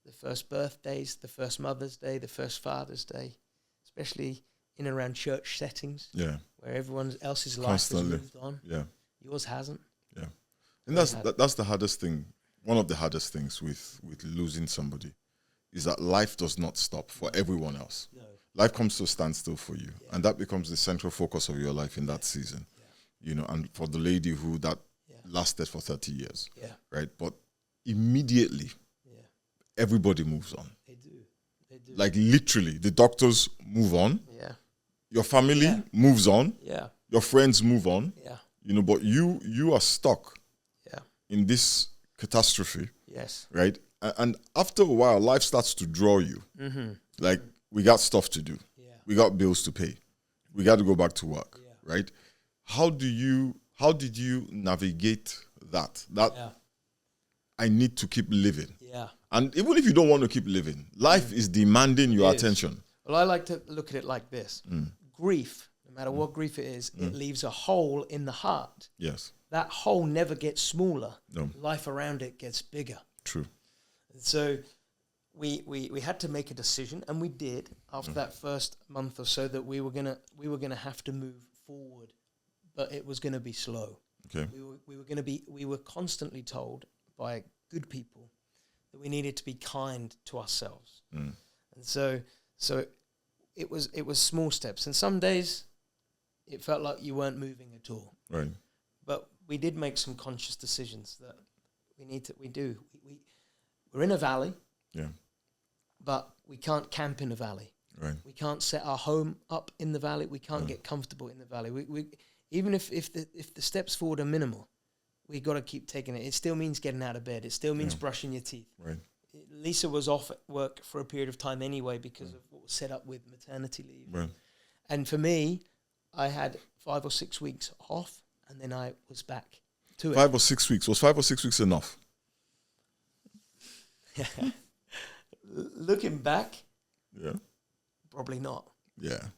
the first birthdays, the first Mother's Day, the first Father's Day, especially in and around church settings, where everyone else's life has moved on. Yeah. Yours hasn't. Yeah. And that's the hardest thing. One of the hardest things with losing somebody is that life does not stop for everyone else. No. Life comes to a standstill for you, and that becomes the central focus of your life in that season. And for the lady who that lasted for 30 years, right? But immediately, everybody moves on. They do. Like literally, the doctors move on. Yeah. Your family moves on. Yeah. Your friends move on. Yeah. But you are stuck. Yeah. In this catastrophe. Yes. Right. And after a while, life starts to draw you. Like, we got stuff to do. Yeah. We got bills to pay. We got to go back to work. Yeah. Right. How did you navigate that? I need to keep living. Yeah. And even if you don't want to keep living, life is demanding your attention. Well, I like to look at it like this. Grief, no matter what grief it is, it leaves a hole in the heart. Yes. That hole never gets smaller. No. Life around it gets bigger. True. So we had to make a decision, and we did after that first month or so, that we were gonna have to move forward, but it was gonna be slow. Okay. We were constantly told by good people that we needed to be kind to ourselves, and so it was small steps, and some days it felt like you weren't moving at all. Right. But we did make some conscious decisions that we're in a valley. Yeah. But we can't camp in a valley. Right. We can't set our home up in the valley. We can't get comfortable in the valley. We even if the steps forward are minimal, we got to keep taking it. It still means getting out of bed. It still means brushing your teeth. Right. Lisa was off at work for a period of time anyway because of what was set up with maternity leave. Right. And for me, I had 5 or 6 weeks off, and then I was back to 5 or 6 weeks. Was 5 or 6 weeks enough? Looking back, Yeah. probably not. Yeah.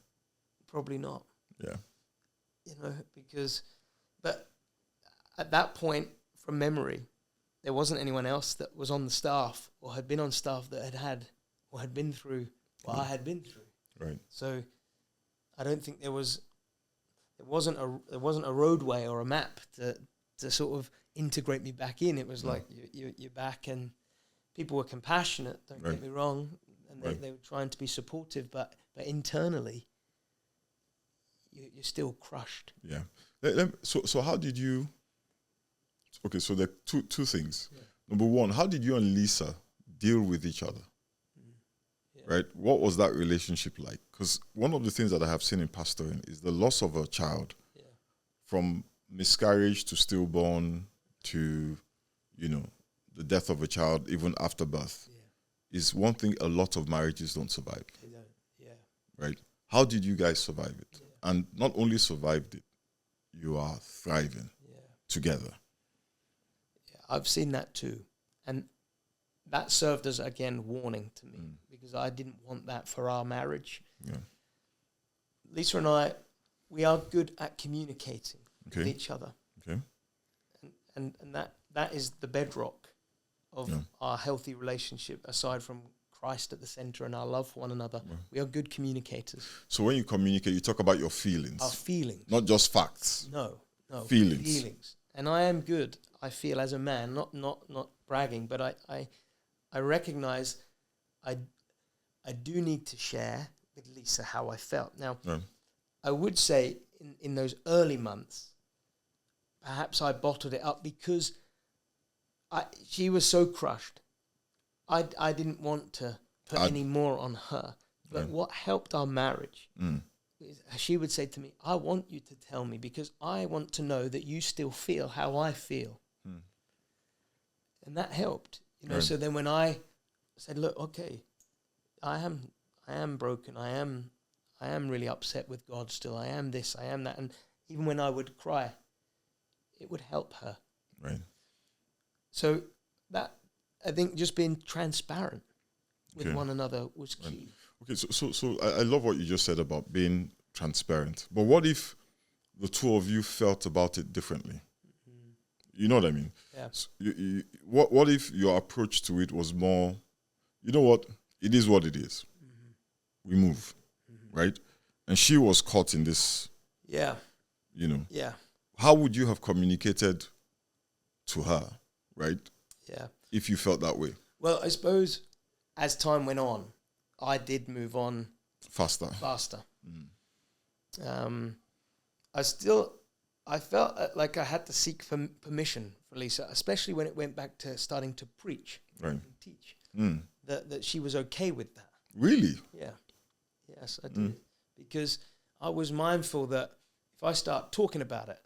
Probably not. Yeah. You know, but at that point, from memory, there wasn't anyone else that was on the staff or had been on staff that had or had been through what I had been through. Right. So I don't think there wasn't a roadway or a map to sort of integrate me back in. It was like you're back, and people were compassionate. Don't get me wrong, and they were trying to be supportive, but internally, you're still crushed. Yeah. So how did you? Okay, so there are two things. Yeah. Number one, how did you and Lisa deal with each other? Yeah. Right? What was that relationship like? Because one of the things that I have seen in pastoring is the loss of a child, from miscarriage to stillborn to, the death of a child even after birth, is one thing a lot of marriages don't survive. Yeah. Right? How did you guys survive it? Yeah. And not only survived it, you are thriving together. I've seen that too. And that served as, again, warning to me because I didn't want that for our marriage. Yeah. Lisa and I, we are good at communicating with each other. Okay. And that is the bedrock of our healthy relationship, aside from Christ at the center and our love for one another. Yeah. We are good communicators. So when you communicate, you talk about your feelings. Our feelings. Not just facts. No. Feelings. And I am good, I feel, as a man, not bragging, but I recognize I do need to share with Lisa how I felt. Now, I would say in those early months, perhaps I bottled it up because she was so crushed. I didn't want to put any more on her. But what helped our marriage is she would say to me, I want you to tell me because I want to know that you still feel how I feel. And that helped. So then when I said, look, okay, I am broken. I am really upset with God still. I am this, I am that. And even when I would cry, it would help her. Right. So that, I think, just being transparent with one another was key. Okay, so I love what you just said about being transparent. But what if the two of you felt about it differently? You know what I mean? Yeah. So what if your approach to it was more, you know what, it is what it is. We move, right? And she was caught in this, Yeah. Yeah. How would you have communicated to her, right? Yeah. If you felt that way? Well, I suppose as time went on, I did move on faster. I felt like I had to seek permission for Lisa, especially when it went back to starting to preach and teach, that she was okay with that. Really? Yeah. Yes, I did. Because I was mindful that if I start talking about it,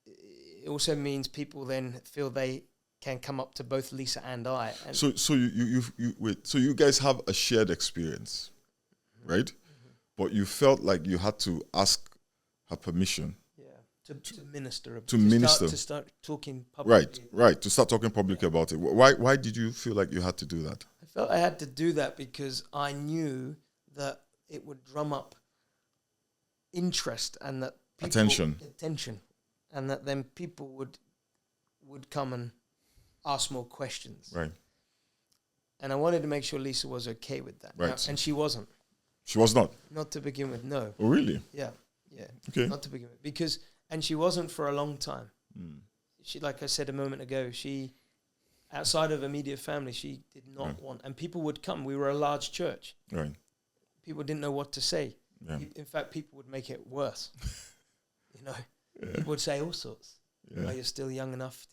it also means people then feel they can come up to both Lisa and I. And so you guys have a shared experience, right? But you felt like you had to ask her permission. Yeah, to minister. To start talking publicly. Right. To start talking publicly about it. Why did you feel like you had to do that? I felt I had to do that because I knew that it would drum up interest and that attention, and that then people would come and ask more questions. Right. And I wanted to make sure Lisa was okay with that. Right. Now, and she wasn't. She was not? Not to begin with, no. Oh, really? Yeah. Okay. Not to begin with. And she wasn't for a long time. She, like I said a moment ago, outside of immediate family, she did not want, and people would come. We were a large church. Right. People didn't know what to say. Yeah. In fact, people would make it worse. People would say all sorts. Yeah. You're still young enough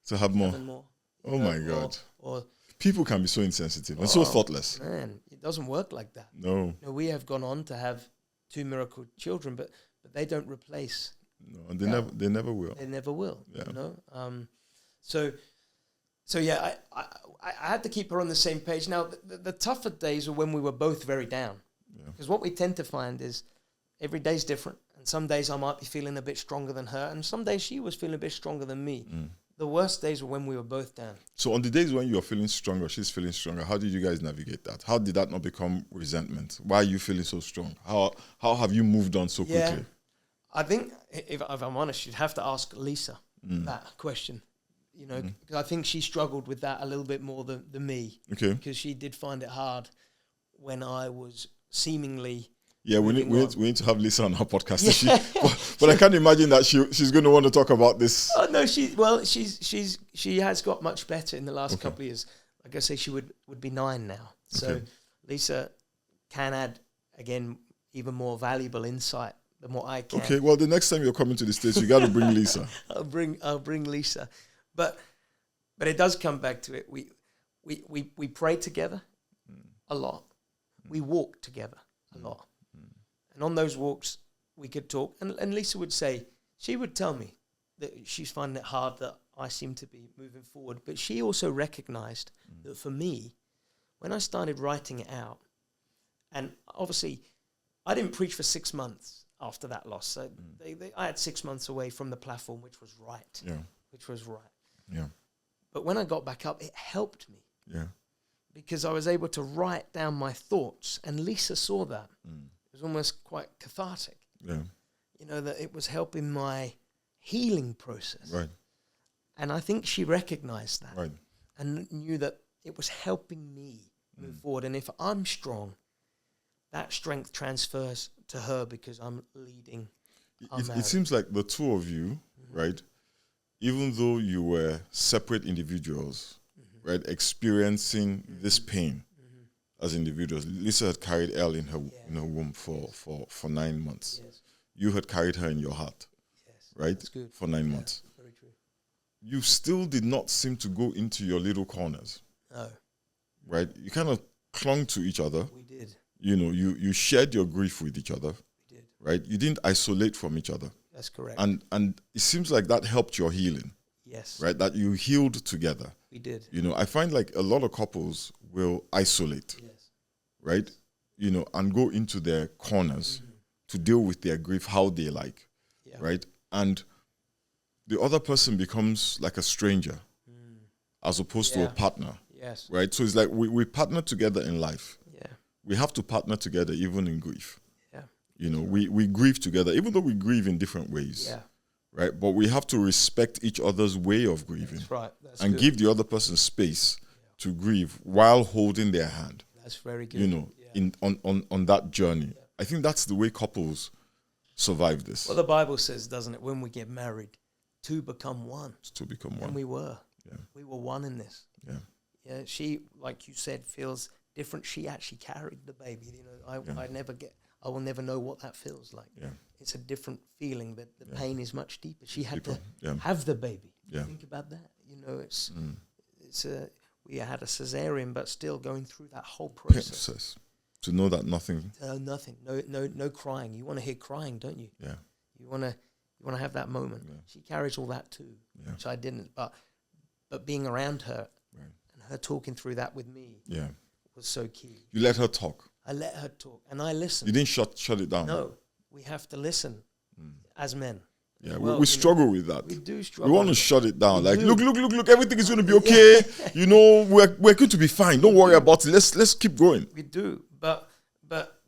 to have more. Oh my God. Or people can be so insensitive and so thoughtless. Man, it doesn't work like that. No. We have gone on to have 2 miracle children, but they don't replace. No, and they never will. They never will. Yeah. So yeah, I had to keep her on the same page. Now, the tougher days were when we were both very down. Because what we tend to find is every day's different. And some days I might be feeling a bit stronger than her, and some days she was feeling a bit stronger than me. The worst days were when we were both down. So on the days when you're feeling stronger, she's feeling stronger, how did you guys navigate that? How did that not become resentment? Why are you feeling so strong? How have you moved on so quickly? I think, if I'm honest, you'd have to ask Lisa that question. You know, 'cause I think she struggled with that a little bit more than me. Okay. Because she did find it hard when I was seemingly... Yeah, we need to have Lisa on our podcast. But I can't imagine that she's going to want to talk about this. Oh no, she has got much better in the last couple of years. Like I say, she would be 9 now. So Lisa can add again even more valuable insight than what I can. Okay, well the next time you're coming to the States, you got to bring Lisa. I'll bring Lisa, but it does come back to it. We pray together a lot. We walk together a lot. And on those walks, we could talk. And Lisa would say, she would tell me that she's finding it hard that I seem to be moving forward. But she also recognized that for me, when I started writing it out, and obviously I didn't preach for 6 months after that loss. So I had 6 months away from the platform, which was right. Yeah. Which was right. Yeah. But when I got back up, it helped me. Yeah. Because I was able to write down my thoughts. And Lisa saw that. It was almost quite cathartic. Yeah. You know, that it was helping my healing process. Right. And I think she recognized that. Right. And knew that it was helping me move forward. And if I'm strong, that strength transfers to her because I'm leading. It seems like the two of you, right, even though you were separate individuals, right, experiencing this pain as individuals. Lisa had carried Elle in her womb for 9 months. Yes. You had carried her in your heart, right, for 9 months. Very true. You still did not seem to go into your little corners. No. Right? You kind of clung to each other. We did. You know, you shared your grief with each other. We did. Right? You didn't isolate from each other. That's correct. And it seems like that helped your healing. Yes. Right? That you healed together. We did. You know, I find like a lot of couples will isolate. Yes. Right? You know, and go into their corners to deal with their grief how they like. Yeah. Right? And the other person becomes like a stranger as opposed to a partner. Yes. Right? So it's like we partner together in life. Yeah. We have to partner together even in grief. Yeah. You know, we grieve together, even though we grieve in different ways. Yeah. Right? But we have to respect each other's way of grieving. That's right. That's and good. give the other person space to grieve while holding their hand. That's very good. You know, on that journey. I think that's the way couples survive this. Well, the Bible says, doesn't it, when we get married, two become one. To become one. And we were. Yeah. We were one in this. Yeah. Yeah. She, like you said, feels different. She actually carried the baby. You know, I will never know what that feels like. Yeah. It's a different feeling. That the pain is much deeper. She had Deeper. to have the baby. Yeah. Think about that. You know, we had a cesarean, but still going through that whole process. To know that nothing. Nothing. No crying. You want to hear crying, don't you? Yeah. You want to have that moment. Yeah. She carries all that too, which I didn't. But being around her and her talking through that with me was so key. You let her talk. I let her talk, and I listened. You didn't shut it down. No, we have to listen as men. Yeah, Well, we struggle with that. We do struggle. We want to shut it down. We Like, do. look, everything is going to be okay. You know, we're going to be fine. Don't worry about it. Let's keep going. We do, but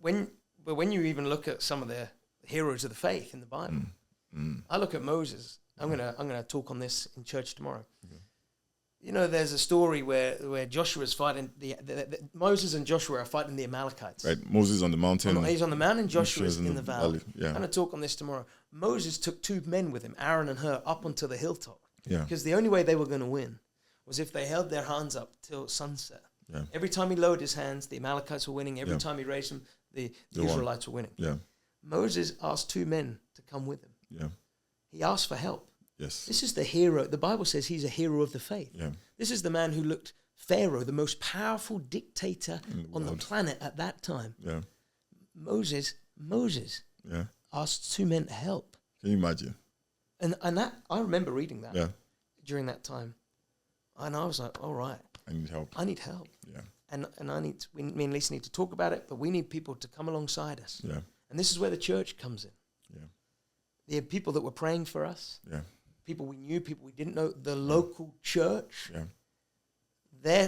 when you even look at some of the heroes of the faith in the Bible, I look at Moses. I'm gonna talk on this in church tomorrow. Okay. You know, there's a story where Joshua's fighting Moses and Joshua are fighting the Amalekites. Right, Moses on the mountain. He's on the mountain. Joshua's in the valley. Yeah. I'm gonna talk on this tomorrow. Moses took 2 men with him, Aaron and Hur, up onto the hilltop. Yeah. Because the only way they were going to win was if they held their hands up till sunset. Yeah. Every time he lowered his hands, the Amalekites were winning. Every time he raised them, the Israelites were winning. Yeah. Moses asked 2 men to come with him. Yeah. He asked for help. Yes. This is the hero. The Bible says he's a hero of the faith. Yeah. This is the man who looked Pharaoh, the most powerful dictator on the planet at that time. Yeah. Moses Yeah. asked 2 men to help. Can you imagine? And that I remember reading that during that time. And I was like, all right. I need help. Yeah. Yeah. And me and Lisa need to talk about it, but we need people to come alongside us. Yeah. And this is where the church comes in. Yeah. There are people that were praying for us. Yeah. People we knew, people we didn't know. The local church. Yeah.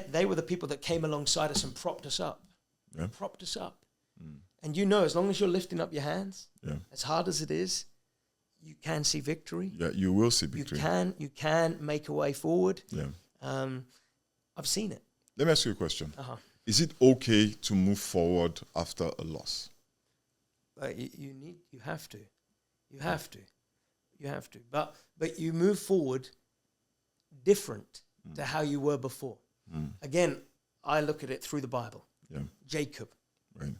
They were the people that came alongside us and propped us up. Yeah. Propped us up. And you know, as long as you're lifting up your hands, Yeah. as hard as it is, you can see victory. Yeah, you will see victory. You can make a way forward. Yeah. I've seen it. Let me ask you a question. Uh-huh. Is it okay to move forward after a loss? You have to. But you move forward different to how you were before. Again, I look at it through the Bible. Yeah. Jacob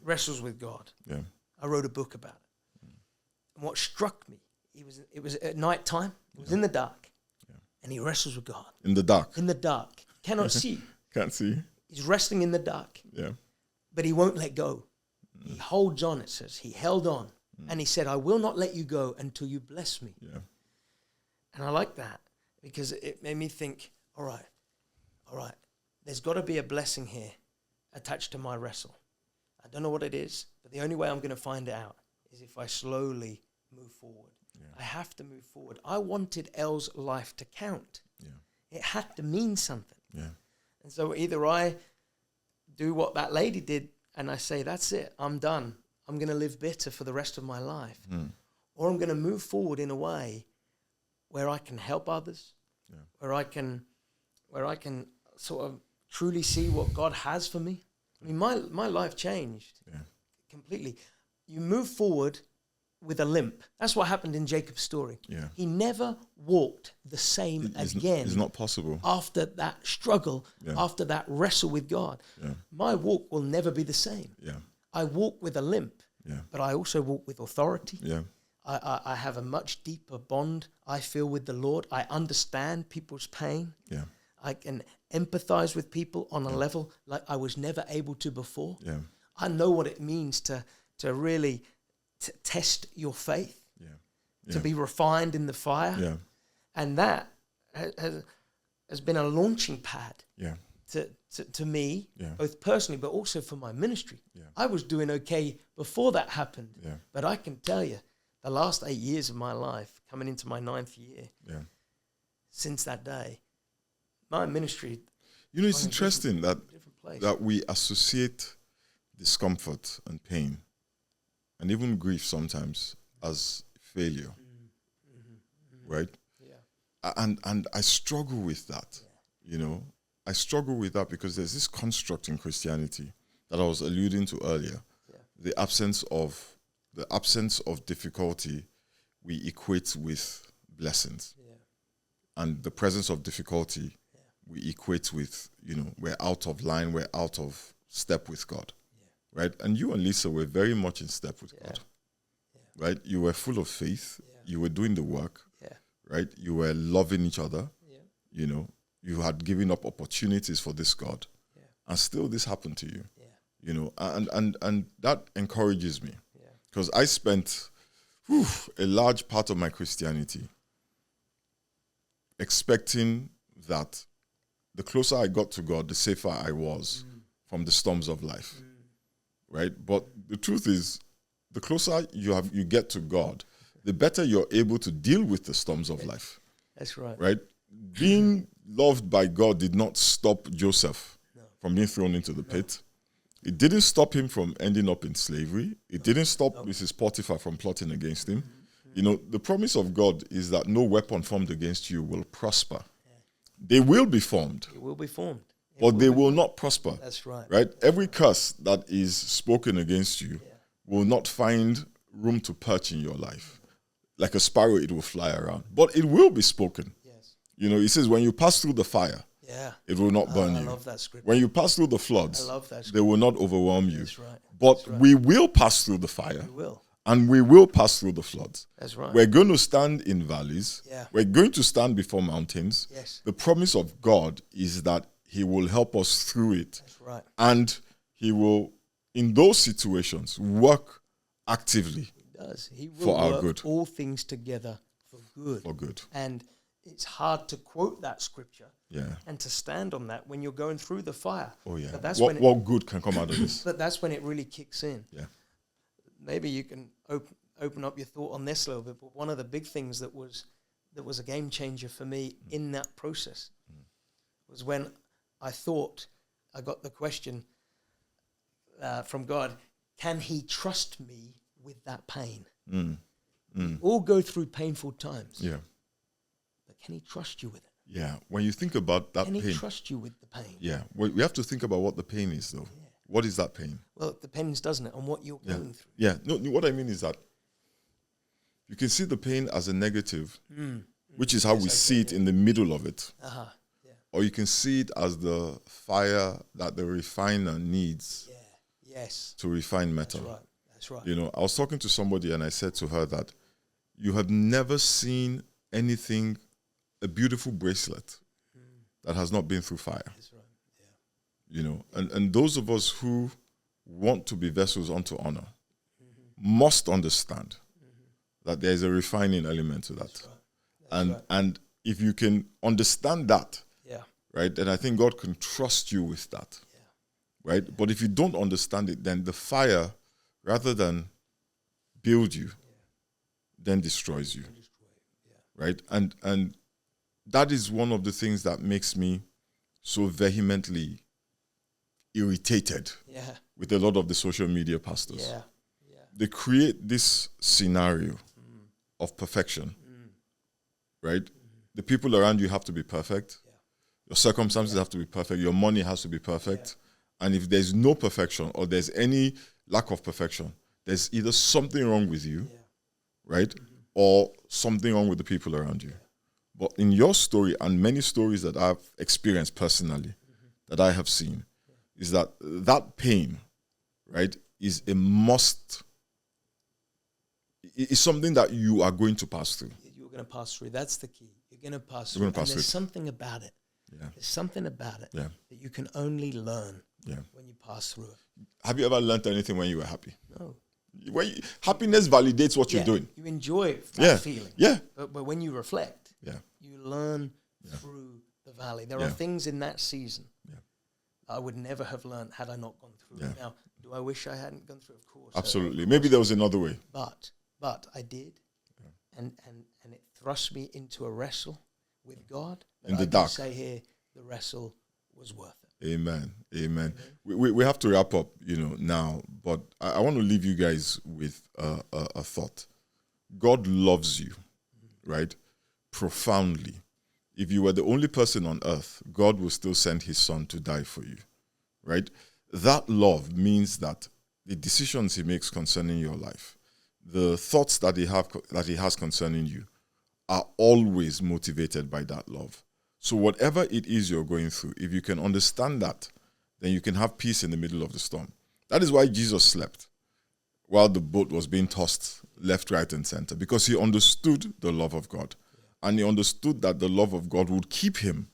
wrestles with God. Yeah. I wrote a book about it. And what struck me, it was at night time. It was in the dark. Yeah. And he wrestles with God. In the dark. In the dark. Cannot see. Can't see. He's wrestling in the dark. Yeah. But he won't let go. He holds on, it says. He held on. And he said, I will not let you go until you bless me. Yeah. And I like that because it made me think, all right, there's got to be a blessing here attached to my wrestle. I don't know what it is, but the only way I'm going to find it out is if I slowly move forward. Yeah. I have to move forward. I wanted Elle's life to count. Yeah. It had to mean something. Yeah. And so either I do what that lady did and I say, that's it, I'm done. I'm going to live bitter for the rest of my life. Or I'm going to move forward in a way where I can help others, where I can sort of truly see what God has for me. I mean, my life changed completely. You move forward with a limp. That's what happened in Jacob's story. Yeah. He never walked the same again. It's not possible. After that struggle, after that wrestle with God. Yeah. My walk will never be the same. Yeah. I walk with a limp, but I also walk with authority. Yeah. I have a much deeper bond, I feel, with the Lord. I understand people's pain. Yeah. I can empathize with people on a level like I was never able to before. Yeah. I know what it means to really test your faith, to be refined in the fire. Yeah. And that has been a launching pad to me, both personally, but also for my ministry. Yeah. I was doing okay before that happened, but I can tell you, the last 8 years of my life, coming into my 9th year, since that day, my ministry... You know, it's interesting that we associate discomfort and pain and even grief sometimes as failure, right? Yeah. And I struggle with that, you know. I struggle with that because there's this construct in Christianity that I was alluding to earlier. Yeah. The absence of difficulty we equate with blessings. Yeah. And the presence of difficulty we equate with, you know, we're out of line, we're out of step with God. Yeah. Right? And you and Lisa were very much in step with God. Yeah. Right? You were full of faith. Yeah. You were doing the work. Yeah. Right? You were loving each other. Yeah. You know, you had given up opportunities for this God. Yeah. And still this happened to you. Yeah. You know, and that encourages me. Because I spent a large part of my Christianity expecting that the closer I got to God, the safer I was from the storms of life, right? But the truth is, the closer you get to God, the better you're able to deal with the storms of life. That's right. Right? Being loved by God did not stop Joseph from being thrown into the pit. It didn't stop him from ending up in slavery. It didn't stop Mrs. Potiphar from plotting against him. You know, the promise of God is that no weapon formed against you will prosper. They will be formed. It will be formed. But they will not prosper. That's right. Right? Every curse that is spoken against you will not find room to perch in your life. Like a sparrow, it will fly around. But it will be spoken. Yes. You know, it says, when you pass through the fire, it will not burn you. I love that scripture. When you pass through the floods, they will not overwhelm you. That's right. But we will pass through the fire. We will. And we will pass through the floods. That's right. We're going to stand in valleys. Yeah. We're going to stand before mountains. Yes. The promise of God is that he will help us through it. That's right. And he will, in those situations, work actively. He does. He will for our work good. All things together for good. For good. And it's hard to quote that scripture and to stand on that when you're going through the fire. Oh, yeah. But that's what good can come out of this? But that's when it really kicks in. Yeah. maybe you can open up your thought on this a little bit, but one of the big things that was a game changer for me in that process was when I thought, I got the question from God, can he trust me with that pain? We all go through painful times. Yeah. But can he trust you with it? Yeah. When you think about that Can pain. he trust you with the pain? Yeah. We have to think about what the pain is, though. Yeah. What is that pain? Well, it depends, doesn't it, on what you're going through. Yeah. No, what I mean is that you can see the pain as a negative, which is how we see it in the middle of it. Uh-huh. Yeah. Or you can see it as the fire that the refiner needs to refine metal. That's right. That's right. You know, I was talking to somebody and I said to her that you have never seen anything, a beautiful bracelet that has not been through fire. That's right. Yeah. You know, and those of us who want to be vessels unto honor must understand that there is a refining element to that. That's right. That's right. And if you can understand that, right, then I think God can trust you with that. Yeah. Right? But if you don't understand it, then the fire, rather than build you, then destroys you. Right? And that is one of the things that makes me so vehemently irritated with a lot of the social media pastors. Yeah. They create this scenario of perfection, right? The people around you have to be perfect. Your circumstances have to be perfect. Your money has to be perfect. And if there's no perfection or there's any lack of perfection, there's either something wrong with you, right? Or something wrong with the people around you. But in your story and many stories that I've experienced personally, that I have seen, is that pain, right, is a must. It's something that you are going to pass through. You're going to pass through. That's the key. You're going to pass through. And there's something about it. Yeah. There's something about it that you can only learn when you pass through it. Have you ever learned anything when you were happy? No. Happiness validates what you're doing. You enjoy that feeling. Yeah. But when you reflect, you learn through the valley. There are things in that season I would never have learned had I not gone through it. Now, do I wish I hadn't gone through it? Of course. Absolutely. Maybe there was another way. But I did. And it thrust me into a wrestle with God. In the dark. I say here, the wrestle was worth it. Amen. We have to wrap up, now. But I want to leave you guys with a thought. God loves you, right? Profoundly. If you were the only person on earth, God will still send his son to die for you, right? That love means that the decisions he makes concerning your life, the thoughts that he has concerning you, are always motivated by that love. So whatever it is you're going through, if you can understand that, then you can have peace in the middle of the storm. That is why Jesus slept while the boat was being tossed left, right, and center, because he understood the love of God. And he understood that the love of God would keep him,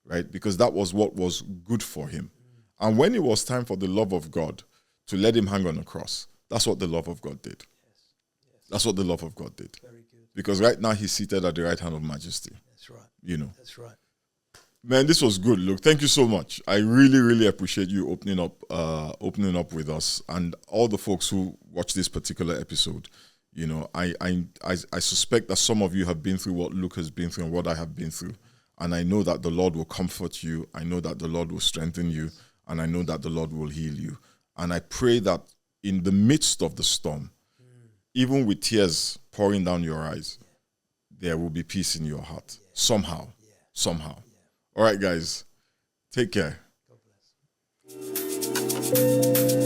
right? Because that was what was good for him. And when it was time for the love of God to let him hang on a cross, that's what the love of God did. That's what the love of God did. Very good. Because right now he's seated at the right hand of majesty. That's right. That's right. Man, this was good. Look, thank you so much. I really, really appreciate you opening up with us, and all the folks who watch this particular episode. I suspect that some of you have been through what Luke has been through and what I have been through. And I know that the Lord will comfort you. I know that the Lord will strengthen you. And I know that the Lord will heal you. And I pray that in the midst of the storm, even with tears pouring down your eyes, there will be peace in your heart. Somehow. All right, guys. Take care. God bless.